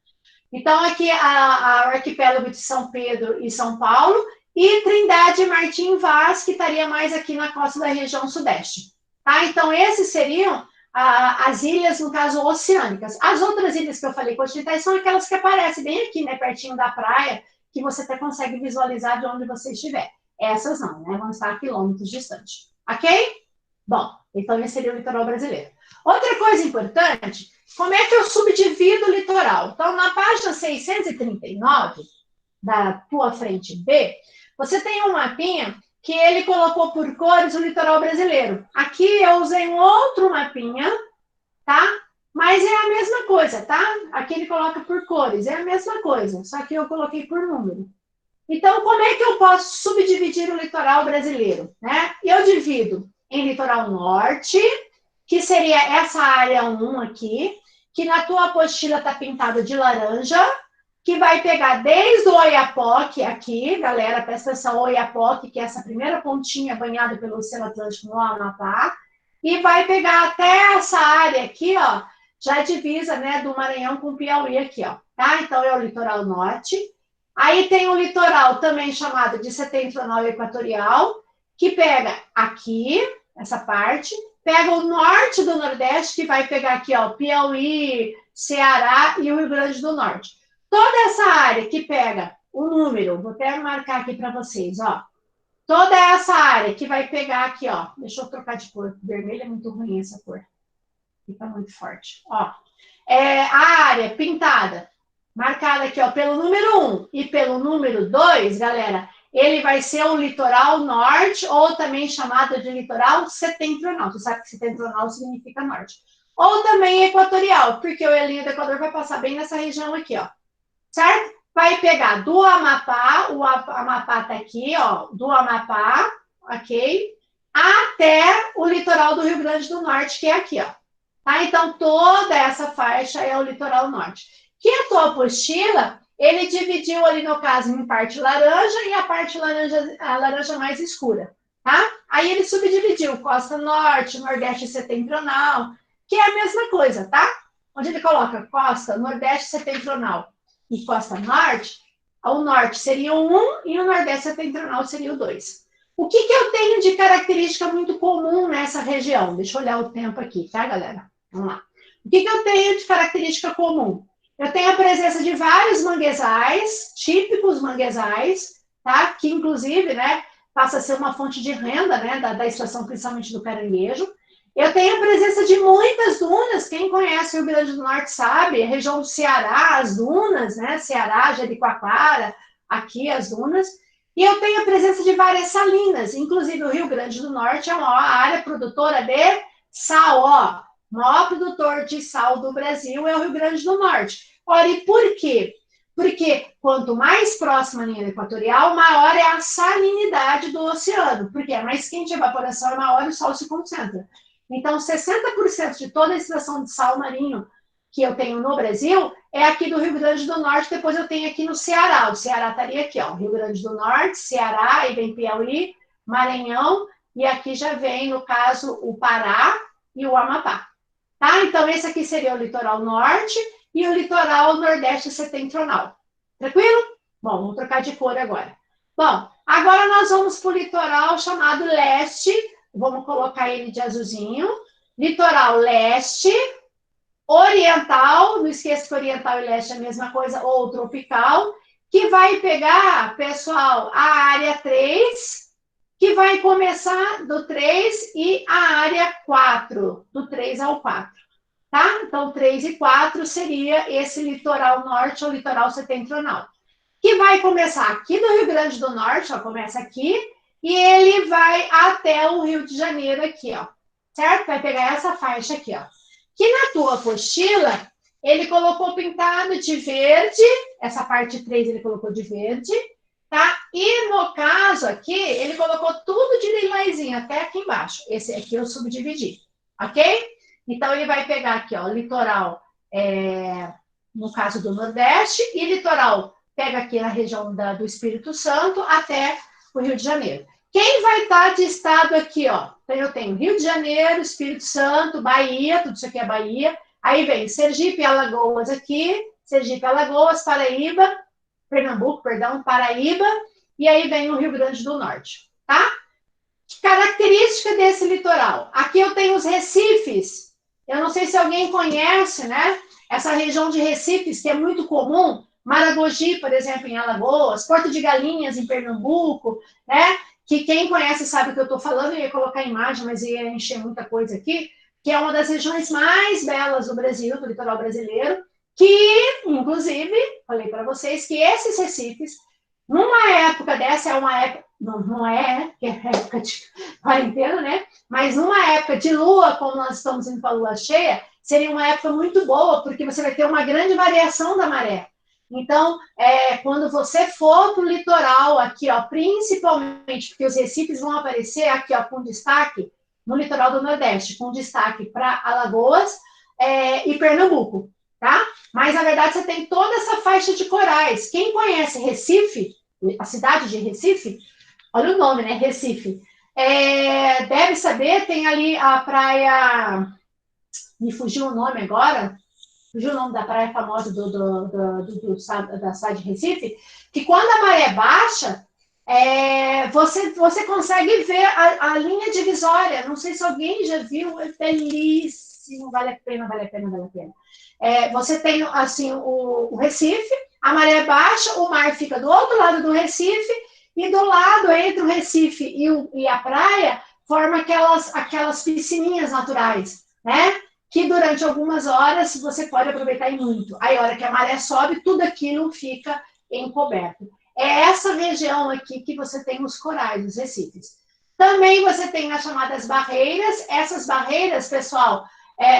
Então, aqui o arquipélago de São Pedro e São Paulo, e Trindade e Martim Vaz, que estaria mais aqui na costa da região sudeste. Tá? Então, esses seriam as ilhas, no caso, oceânicas. As outras ilhas que eu falei continentais são aquelas que aparecem bem aqui, né, pertinho da praia, que você até consegue visualizar de onde você estiver. Essas não, né? Vão estar a quilômetros distante. Ok? Bom, então esse seria o litoral brasileiro. Outra coisa importante, como é que eu subdivido o litoral? Então, na página 639, da tua frente B, você tem um mapinha que ele colocou por cores o litoral brasileiro. Aqui eu usei um outro mapinha, tá? Mas é a mesma coisa, tá? Aqui ele coloca por cores, é a mesma coisa, só que eu coloquei por número. Então, como é que eu posso subdividir o litoral brasileiro? Né? Eu divido em litoral norte, que seria essa área 1 aqui, que na tua apostila está pintada de laranja, que vai pegar desde o Oiapoque aqui, galera, presta atenção, Oiapoque, que é essa primeira pontinha banhada pelo Oceano Atlântico no Amapá, e vai pegar até essa área aqui, ó, já divisa, né, do Maranhão com o Piauí aqui, ó, tá? Então, é o litoral norte. Aí tem o litoral também chamado de setentrional e equatorial, que pega aqui, essa parte, pega o norte do Nordeste, que vai pegar aqui, ó, Piauí, Ceará e o Rio Grande do Norte. Toda essa área que pega o número, vou até marcar aqui para vocês, ó. Toda essa área que vai pegar aqui, ó. Deixa eu trocar de cor. Vermelho é muito ruim essa cor. Fica muito forte. Ó. A área pintada, marcada aqui, ó, pelo número 1 e pelo número 2, galera, ele vai ser o litoral norte, ou também chamado de litoral setentrional. Você sabe que setentrional significa norte. Ou também equatorial, porque o Elinho do Equador vai passar bem nessa região aqui, ó. Certo? Vai pegar do Amapá, o Amapá tá aqui, ó, do Amapá, ok? Até o litoral do Rio Grande do Norte, que é aqui, ó. Tá? Então, toda essa faixa é o litoral norte. Que a tua apostila, ele dividiu ali, no caso, em parte laranja e a parte laranja, a laranja mais escura, tá? Aí ele subdividiu costa norte, nordeste setentrional, que é a mesma coisa, tá? Onde ele coloca costa, nordeste setentrional e costa norte, o norte seria o 1 e o nordeste setentrional seria o 2. O que eu tenho de característica muito comum nessa região? Deixa eu olhar o tempo aqui, tá, galera? Vamos lá. O que eu tenho de característica comum? Eu tenho a presença de vários manguezais, típicos manguezais, tá? Que, inclusive, né, passa a ser uma fonte de renda, né, da extração, principalmente do caranguejo. Eu tenho a presença de muitas dunas, quem conhece o Rio Grande do Norte sabe, a região do Ceará, as dunas, né, Ceará, Jericoacoara, aqui as dunas. E eu tenho a presença de várias salinas, inclusive o Rio Grande do Norte é a maior área produtora de sal, ó. O maior produtor de sal do Brasil é o Rio Grande do Norte. Ora, e por quê? Porque quanto mais próxima a linha equatorial, maior é a salinidade do oceano, porque é mais quente a evaporação, é maior e o sol se concentra. Então, 60% de toda a extração de sal marinho que eu tenho no Brasil é aqui do Rio Grande do Norte, depois eu tenho aqui no Ceará. O Ceará estaria aqui, ó, Rio Grande do Norte, Ceará, aí vem Piauí, Maranhão, e aqui já vem, no caso, o Pará e o Amapá. Tá? Então, esse aqui seria o litoral norte e o litoral nordeste setentrional. Tranquilo? Bom, vamos trocar de cor agora. Bom, agora nós vamos para o litoral chamado leste. Vamos colocar ele de azulzinho. Litoral leste, oriental, não esqueça que oriental e leste é a mesma coisa, ou tropical, que vai pegar, pessoal, a área 3, que vai começar do 3 e a área 4, do 3 ao 4, tá? Então, 3 e 4 seria esse litoral norte ou litoral setentrional. que vai começar aqui do Rio Grande do Norte, ó, começa aqui, e ele vai até o Rio de Janeiro aqui, ó, certo? Vai pegar essa faixa aqui, ó. Que na tua apostila, ele colocou pintado de verde, essa parte 3 ele colocou de verde, tá? E no caso aqui, ele colocou tudo de lilazinho, até aqui embaixo. Esse aqui eu subdividi, ok? Então, ele vai pegar aqui, ó, litoral, no caso do Nordeste, e litoral pega aqui na região do Espírito Santo até o Rio de Janeiro. Quem vai estar de estado aqui, ó? Então, eu tenho Rio de Janeiro, Espírito Santo, Bahia, tudo isso aqui é Bahia. Aí vem Sergipe e Alagoas aqui, Sergipe, Alagoas, Paraíba, Pernambuco, perdão, Paraíba, e aí vem o Rio Grande do Norte, tá? Característica desse litoral. Aqui eu tenho os recifes. Eu não sei se alguém conhece, né? Essa região de recifes, que é muito comum. Maragogi, por exemplo, em Alagoas. Porto de Galinhas, em Pernambuco, né? Que quem conhece sabe o que eu estou falando. Eu ia colocar a imagem, mas ia encher muita coisa aqui. Que é uma das regiões mais belas do Brasil, do litoral brasileiro. Que, inclusive, falei para vocês que esses recifes, numa época dessa, é uma época... Não é, que é época de quarentena, né? Mas numa época de lua, como nós estamos indo para a lua cheia, seria uma época muito boa, porque você vai ter uma grande variação da maré. Então, quando você for para o litoral aqui, ó, principalmente porque os recifes vão aparecer aqui, ó, com destaque no litoral do Nordeste, com destaque para Alagoas e Pernambuco, tá? Mas, na verdade, você tem toda essa faixa de corais. Quem conhece Recife, a cidade de Recife, olha o nome, né? Recife. Deve saber, tem ali a praia... Me fugiu o nome agora. Fugiu o nome da praia famosa da cidade de Recife. Que quando a maré baixa, você consegue ver a linha divisória. Não sei se alguém já viu. É belíssimo. Vale a pena, vale a pena, vale a pena. Você tem, assim, o Recife. A maré baixa, o mar fica do outro lado do Recife. E do lado, entre o Recife e a praia, forma aquelas piscininhas naturais, né? Que durante algumas horas você pode aproveitar e muito. Aí, a hora que a maré sobe, tudo aquilo fica encoberto. É essa região aqui que você tem os corais, os recifes. Também você tem as chamadas barreiras. Essas barreiras, pessoal,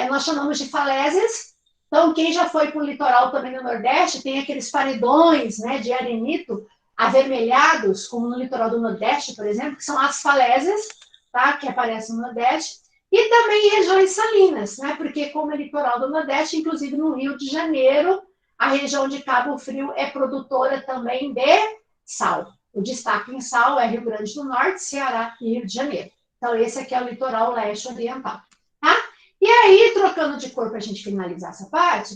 nós chamamos de falésias. Então, quem já foi para o litoral também no Nordeste, tem aqueles paredões, né, de arenito, avermelhados, como no litoral do Nordeste, por exemplo, que são as falésias, tá? Que aparecem no Nordeste, e também regiões salinas, né? Porque como é litoral do Nordeste, inclusive no Rio de Janeiro, a região de Cabo Frio é produtora também de sal. O destaque em sal é Rio Grande do Norte, Ceará e Rio de Janeiro. Então, esse aqui é o litoral leste oriental, tá? E aí, trocando de cor para a gente finalizar essa parte,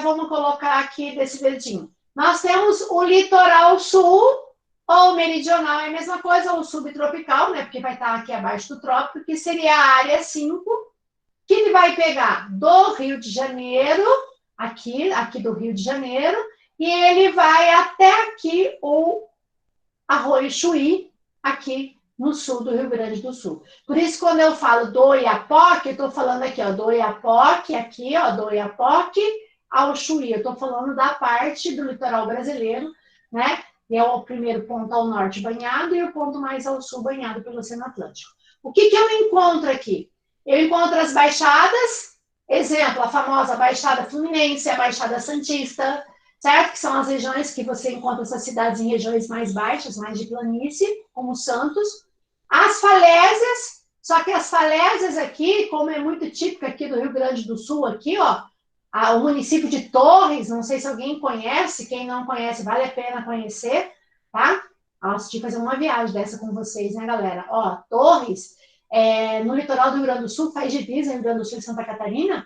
vamos colocar aqui desse verdinho. Nós temos o litoral sul, ou meridional é a mesma coisa, ou subtropical, né? Porque vai estar aqui abaixo do trópico, que seria a área 5, que ele vai pegar do Rio de Janeiro, aqui do Rio de Janeiro, e ele vai até aqui o Arroio Chuí, aqui no sul do Rio Grande do Sul. Por isso, quando eu falo do Oiapoque, eu estou falando aqui, ó, do Oiapoque, aqui, ó, do Oiapoque ao Chuí. Eu estou falando da parte do litoral brasileiro, né? E é o primeiro ponto ao norte banhado e o ponto mais ao sul banhado pelo Oceano Atlântico. O que eu encontro aqui? Eu encontro as baixadas, exemplo, a famosa Baixada Fluminense, a Baixada Santista, certo? Que são as regiões que você encontra essas cidades em regiões mais baixas, mais de planície, como Santos. As falésias, só que as falésias aqui, como é muito típica aqui do Rio Grande do Sul, aqui, ó, o município de Torres, não sei se alguém conhece, quem não conhece, vale a pena conhecer, tá? Nossa, tive que fazer uma viagem dessa com vocês, né, galera? Ó, Torres, no litoral do Rio Grande do Sul, faz divisa, Rio Grande do Sul e Santa Catarina.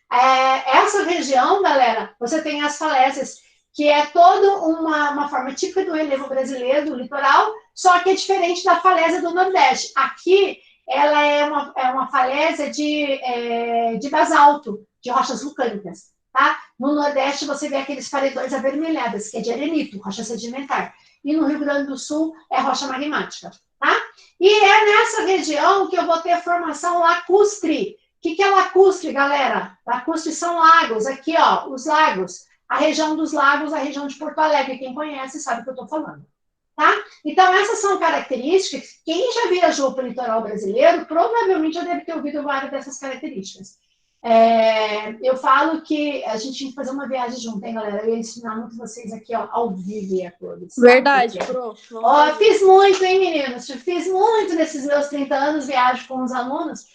Essa região, galera, você tem as falésias, que é toda uma forma típica do relevo brasileiro, do litoral, só que é diferente da falésia do Nordeste. Aqui, ela é uma falésia de basalto, de rochas vulcânicas, tá? No Nordeste, você vê aqueles paredões avermelhados, que é de arenito, rocha sedimentar. E no Rio Grande do Sul, é rocha magmática, tá? E é nessa região que eu vou ter a formação lacustre. O que é lacustre, galera? Lacustre são lagos, aqui, ó, os lagos. a região dos lagos, a região de Porto Alegre. Quem conhece sabe o que eu estou falando. Tá? Então, essas são características. Quem já viajou para o litoral brasileiro, provavelmente já deve ter ouvido várias dessas características. Eu falo que a gente tinha que fazer uma viagem junto, hein, galera? Eu ia ensinar muito vocês aqui, ó, ao vivo e a cores. Verdade, prof. Fiz muito, hein, meninos? Fiz muito nesses meus 30 anos, viagem com os alunos.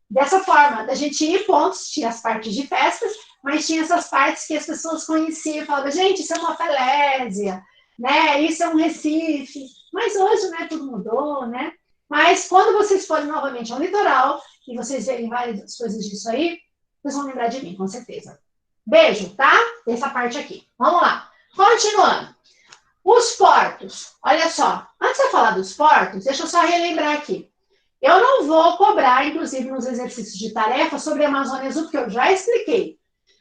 Dessa forma, da gente ir pontos, tinha as partes de festas, mas tinha essas partes que as pessoas conheciam, falavam, gente, isso é uma falésia, né? Isso é um Recife. Mas hoje, né, tudo mudou, né? Mas quando vocês forem novamente ao litoral, e vocês verem várias coisas disso aí, vocês vão lembrar de mim, com certeza. Beijo, tá? Essa parte aqui. Vamos lá. Continuando. Os portos. Olha só. Antes de eu falar dos portos, deixa eu só relembrar aqui. Eu não vou cobrar, inclusive nos exercícios de tarefa, sobre a Amazônia Azul, porque eu já expliquei.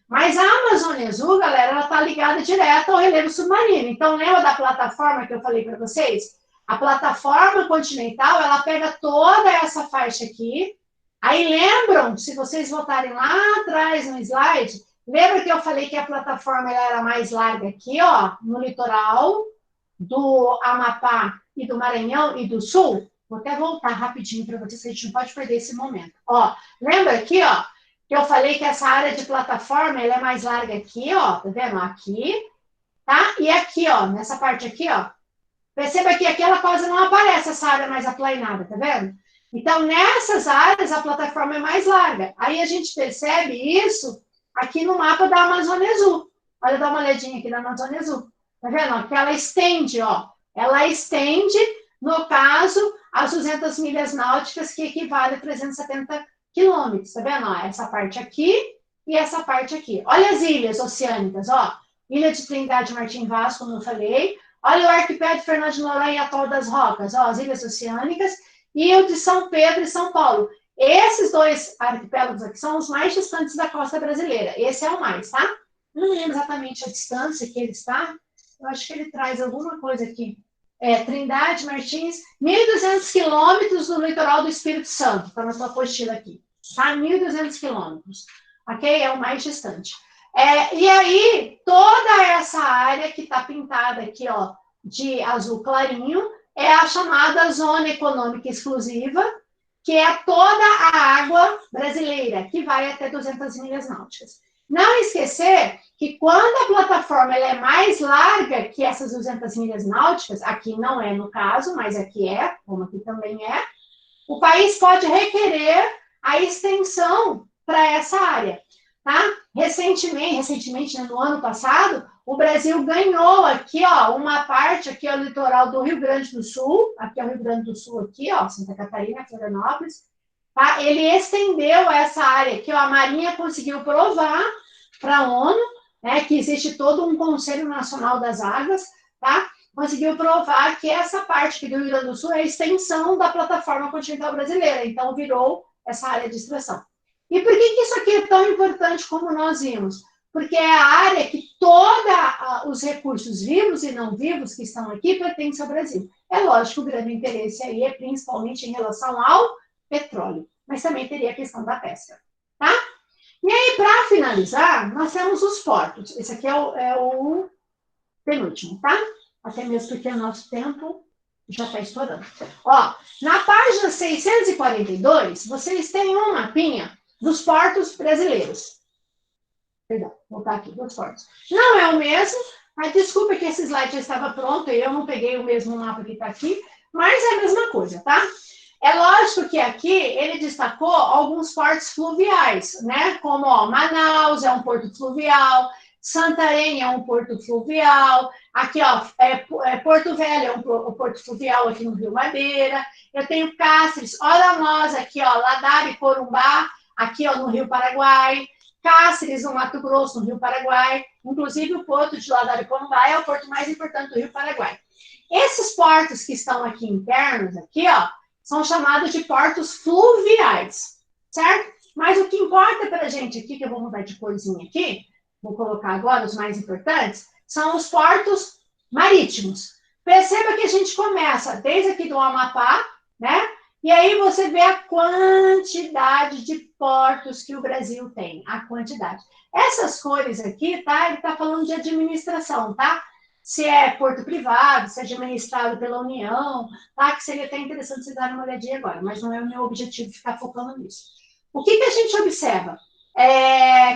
Mas a Amazônia Azul, galera, ela está ligada direto ao relevo submarino. Então, lembra da plataforma que eu falei para vocês? A plataforma continental, ela pega toda essa faixa aqui. Aí lembram, se vocês voltarem lá atrás no slide, lembra que eu falei que a plataforma ela era mais larga aqui, ó, no litoral do Amapá e do Maranhão e do Sul? Vou até voltar rapidinho para vocês, a gente não pode perder esse momento. Ó, lembra aqui, ó, que eu falei que essa área de plataforma ela é mais larga aqui, ó, tá vendo? Aqui, tá? E aqui, ó, nessa parte aqui, ó. Perceba que aqui ela quase não aparece, essa área mais aplainada, tá vendo? Então, nessas áreas, a plataforma é mais larga. Aí a gente percebe isso aqui no mapa da Amazônia Azul. Olha, dá uma olhadinha aqui da Amazônia Azul. Tá vendo? Ó, que ela estende, ó. Ela estende, no caso, as 200 milhas náuticas, que equivale a 370 quilômetros. Tá vendo? Ó, essa parte aqui e essa parte aqui. Olha as ilhas oceânicas, ó. Ilha de Trindade Martim Vaz, como eu falei. Olha o arquipélago de Fernando de Noronha e Atol das Rocas, ó, as ilhas oceânicas. E o de São Pedro e São Paulo. Esses dois arquipélagos aqui são os mais distantes da costa brasileira. Esse é o mais, tá? Não lembro exatamente a distância que ele está. Eu acho que ele traz alguma coisa aqui. Trindade, Martins, 1.200 quilômetros do litoral do Espírito Santo. Está na sua apostila aqui. Tá? 1.200 quilômetros. Ok? É o mais distante. E aí, toda essa área que está pintada aqui, ó, de azul clarinho, é a chamada Zona Econômica Exclusiva, que é toda a água brasileira, que vai até 200 milhas náuticas. Não esquecer que quando a plataforma ela é mais larga que essas 200 milhas náuticas, aqui não é no caso, mas aqui é, como aqui também é, o país pode requerer a extensão para essa área. Tá? Recentemente, né, no ano passado, o Brasil ganhou aqui, ó, uma parte, aqui, ó, litoral do Rio Grande do Sul, aqui é o Rio Grande do Sul, aqui, ó, Santa Catarina, Florianópolis, tá? Ele estendeu essa área aqui, ó, a Marinha conseguiu provar para a ONU, né, que existe todo um Conselho Nacional das Águas, tá? Conseguiu provar que essa parte aqui do Rio Grande do Sul é a extensão da plataforma continental brasileira, então virou essa área de extração. E por que isso aqui é tão importante como nós vimos? Porque é a área que todos os recursos vivos e não vivos que estão aqui pertencem ao Brasil. É lógico, o grande interesse aí é principalmente em relação ao petróleo, mas também teria a questão da pesca, tá? E aí, para finalizar, nós temos os portos. Esse aqui é o penúltimo, tá? Até mesmo porque o nosso tempo já está estourando. Ó, na página 642, vocês têm um mapinha dos portos brasileiros. Perdão, vou voltar aqui, dos portos. Não é o mesmo, mas desculpa que esse slide já estava pronto e eu não peguei o mesmo mapa que está aqui, mas é a mesma coisa, tá? É lógico que aqui ele destacou alguns portos fluviais, né? Como, ó, Manaus é um porto fluvial, Santarém é um porto fluvial, aqui, ó, Porto Velho é um porto fluvial aqui no Rio Madeira, eu tenho Cáceres, olha nós aqui, ó, Ladari e Corumbá, aqui, ó, no Rio Paraguai, Cáceres, no Mato Grosso, no Rio Paraguai, inclusive o porto de Ladari e Corumbá é o porto mais importante do Rio Paraguai. Esses portos que estão aqui internos, aqui, ó, são chamados de portos fluviais, certo? Mas o que importa para a gente aqui, que eu vou mudar de corzinha aqui, vou colocar agora os mais importantes, são os portos marítimos. Perceba que a gente começa desde aqui do Amapá, né? E aí você vê a quantidade de portos que o Brasil tem, a quantidade. Essas cores aqui, tá? Ele está falando de administração, tá? Se é porto privado, se é administrado pela União, tá? Que seria até interessante vocês darem uma olhadinha agora, mas não é o meu objetivo ficar focando nisso. O que a gente observa?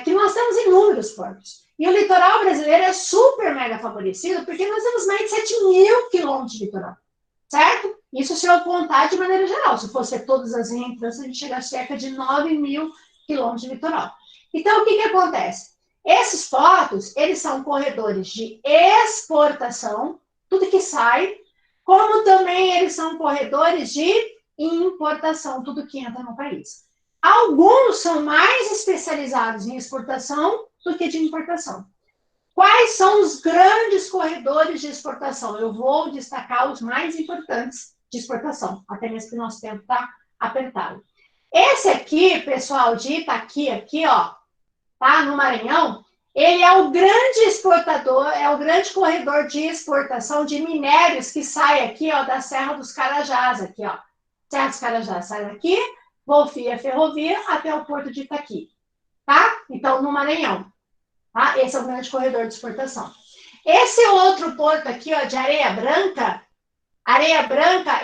Que nós temos inúmeros portos. E o litoral brasileiro é super mega favorecido porque nós temos mais de 7.000 quilômetros de litoral, certo? Isso se eu apontar de maneira geral. Se fosse todas as reentranças, a gente chega a cerca de 9.000 quilômetros de litoral. Então, o que acontece? Esses portos, eles são corredores de exportação, tudo que sai, como também eles são corredores de importação, tudo que entra no país. Alguns são mais especializados em exportação do que de importação. Quais são os grandes corredores de exportação? Eu vou destacar os mais importantes de exportação, até mesmo que o nosso tempo está apertado. Esse aqui, pessoal, de Itaqui, aqui, ó, tá, no Maranhão, ele é o grande exportador, é o grande corredor de exportação de minérios que sai aqui, ó, da Serra dos Carajás, aqui, ó. Serra dos Carajás sai daqui, via ferrovia até o porto de Itaqui, tá? Então, no Maranhão, tá? Esse é o grande corredor de exportação. Esse outro porto aqui, ó, de Areia Branca,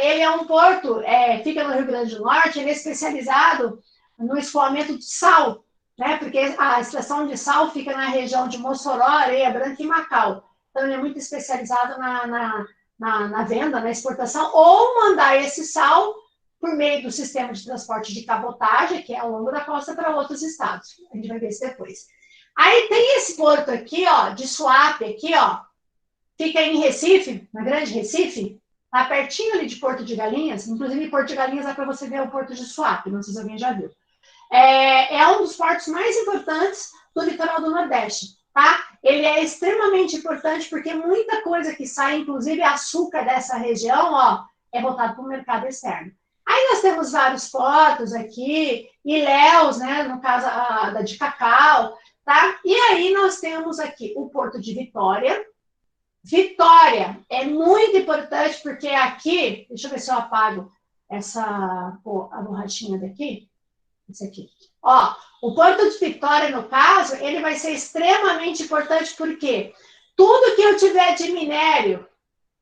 ele é um porto, fica no Rio Grande do Norte, ele é especializado no escoamento de sal, né? Porque a extração de sal fica na região de Mossoró, Areia Branca e Macau. Então, ele é muito especializado na venda, na exportação, ou mandar esse sal por meio do sistema de transporte de cabotagem, que é ao longo da costa, para outros estados. A gente vai ver isso depois. Aí tem esse porto aqui, ó, de Suape, aqui, ó, fica em Recife, na Grande Recife, tá pertinho ali de Porto de Galinhas, inclusive Porto de Galinhas dá para você ver o porto de Suape, não sei se alguém já viu. É um dos portos mais importantes do litoral do Nordeste, tá? Ele é extremamente importante porque muita coisa que sai, inclusive açúcar dessa região, ó, é voltado para o mercado externo. Aí nós temos vários portos aqui, Ilhéus, né, no caso da de Cacau, tá? E aí nós temos aqui o Porto de Vitória. Vitória é muito importante porque aqui, deixa eu ver se eu apago a borrachinha daqui, esse aqui. Ó, o Porto de Vitória, no caso, ele vai ser extremamente importante porque tudo que eu tiver de minério,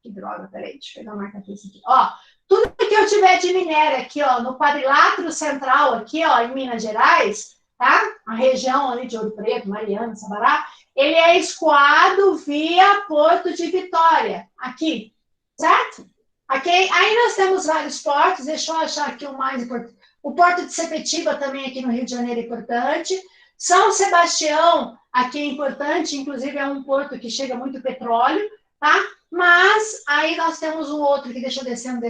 que droga, peraí, deixa eu pegar a marca-texto aqui, ó, tudo que eu tiver de minério aqui, ó, no quadrilátero central aqui, ó, em Minas Gerais, tá? A região ali de Ouro Preto, Mariana, Sabará, ele é escoado via Porto de Vitória, aqui, certo? Okay? Aí nós temos vários portos, deixa eu achar aqui o mais importante. O Porto de Sepetiba também aqui no Rio de Janeiro é importante. São Sebastião aqui é importante, inclusive é um porto que chega muito petróleo, tá? Mas aí nós temos um outro que deixa eu descendo, que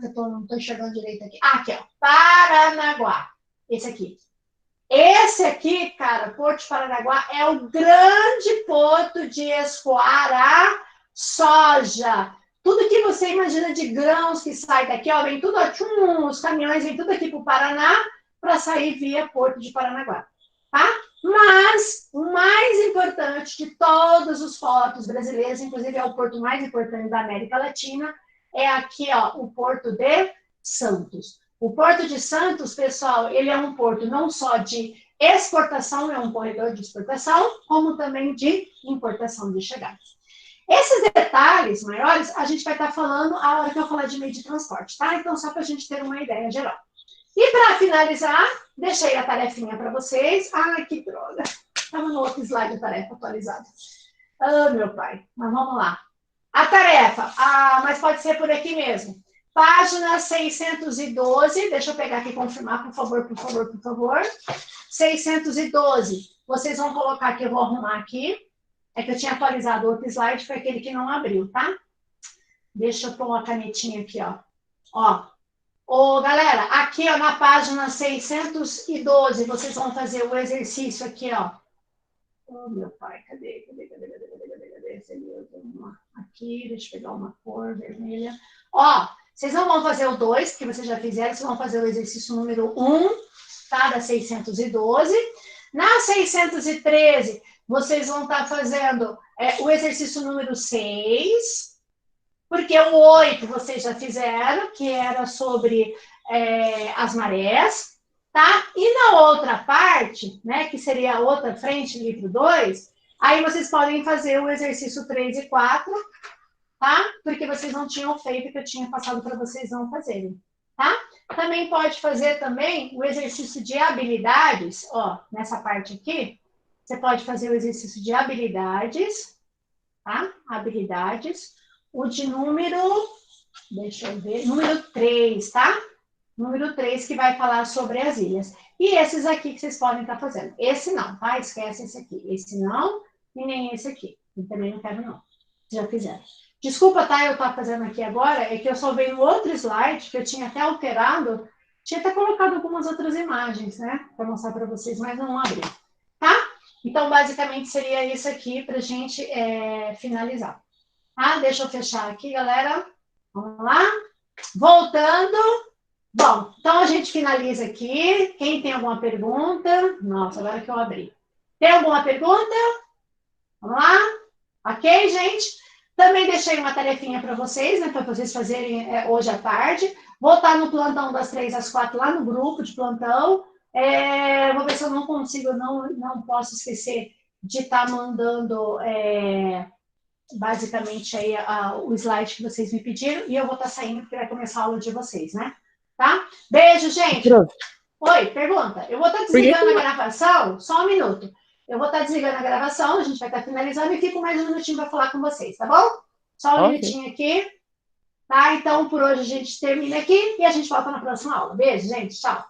eu não estou enxergando direito aqui. Ah, aqui, ó, Paranaguá. Esse aqui. Esse aqui, cara, Porto de Paranaguá, é o grande porto de escoar a soja. Tudo que você imagina de grãos que sai daqui, ó, vem tudo, ó, os caminhões vêm tudo aqui para o Paraná para sair via Porto de Paranaguá, tá? Mas o mais importante de todos os portos brasileiros, inclusive é o porto mais importante da América Latina, é aqui, ó, o Porto de Santos. O Porto de Santos, pessoal, ele é um porto não só de exportação, é um corredor de exportação, como também de importação de chegadas. Esses detalhes maiores, a gente vai estar falando a hora que eu falar de meio de transporte, tá? Então, só para a gente ter uma ideia geral. E para finalizar, deixei a tarefinha para vocês. Ai, que droga! Estava no outro slide a tarefa atualizada. Ah, meu pai. Mas vamos lá. A tarefa, mas pode ser por aqui mesmo. Página 612, deixa eu pegar aqui e confirmar, por favor, por favor, por favor. 612, vocês vão colocar aqui, eu vou arrumar aqui. É que eu tinha atualizado o outro slide, foi aquele que não abriu, tá? Deixa eu pôr uma canetinha aqui, ó. Ó. Ô, galera, aqui, ó, na página 612, vocês vão fazer o exercício aqui, ó. Oh, meu pai, cadê? Aqui, deixa eu pegar uma cor vermelha. Ó, vocês não vão fazer o 2, porque vocês já fizeram, vocês vão fazer o exercício número 1, tá? Da 612. Na 613, vocês vão estar fazendo o exercício número 6, porque o 8 vocês já fizeram, que era sobre as marés, tá? E na outra parte, né, que seria a outra frente, livro 2, aí vocês podem fazer o exercício 3 e 4, tá? Porque vocês não tinham feito, que eu tinha passado para vocês não fazerem, tá? Também pode fazer também o exercício de habilidades, ó, nessa parte aqui, você pode fazer o exercício de habilidades, tá? Habilidades, o de número, deixa eu ver, número 3, tá? Número 3, que vai falar sobre as ilhas. E esses aqui que vocês podem estar fazendo. Esse não, tá? Esquece esse aqui. Esse não, e nem esse aqui. Eu também não quero, não. Já fizeram. Desculpa, tá? Eu estar fazendo aqui agora, é que eu só veio no outro slide, que eu tinha até alterado, tinha até colocado algumas outras imagens, né? Para mostrar para vocês, mas não abri. Tá? Então, basicamente, seria isso aqui para a gente finalizar. Tá? Deixa eu fechar aqui, galera. Vamos lá. Voltando. Bom, então a gente finaliza aqui. Quem tem alguma pergunta? Nossa, agora que eu abri. Tem alguma pergunta? Vamos lá? Ok, gente? Também deixei uma tarefinha para vocês, né? Para vocês fazerem hoje à tarde. Vou estar no plantão das 3 às 4 lá no grupo de plantão. Vou ver se eu não consigo, não posso esquecer de estar mandando basicamente aí o slide que vocês me pediram. E eu vou estar saindo porque vai começar a aula de vocês, né? Tá? Beijo, gente. Oi, pergunta. Eu vou estar desligando a gravação, só um minuto. Eu vou estar desligando a gravação, a gente vai estar finalizando e fico mais um minutinho para falar com vocês, tá bom? Só um minutinho aqui. Tá? Então, por hoje a gente termina aqui e a gente volta na próxima aula. Beijo, gente. Tchau.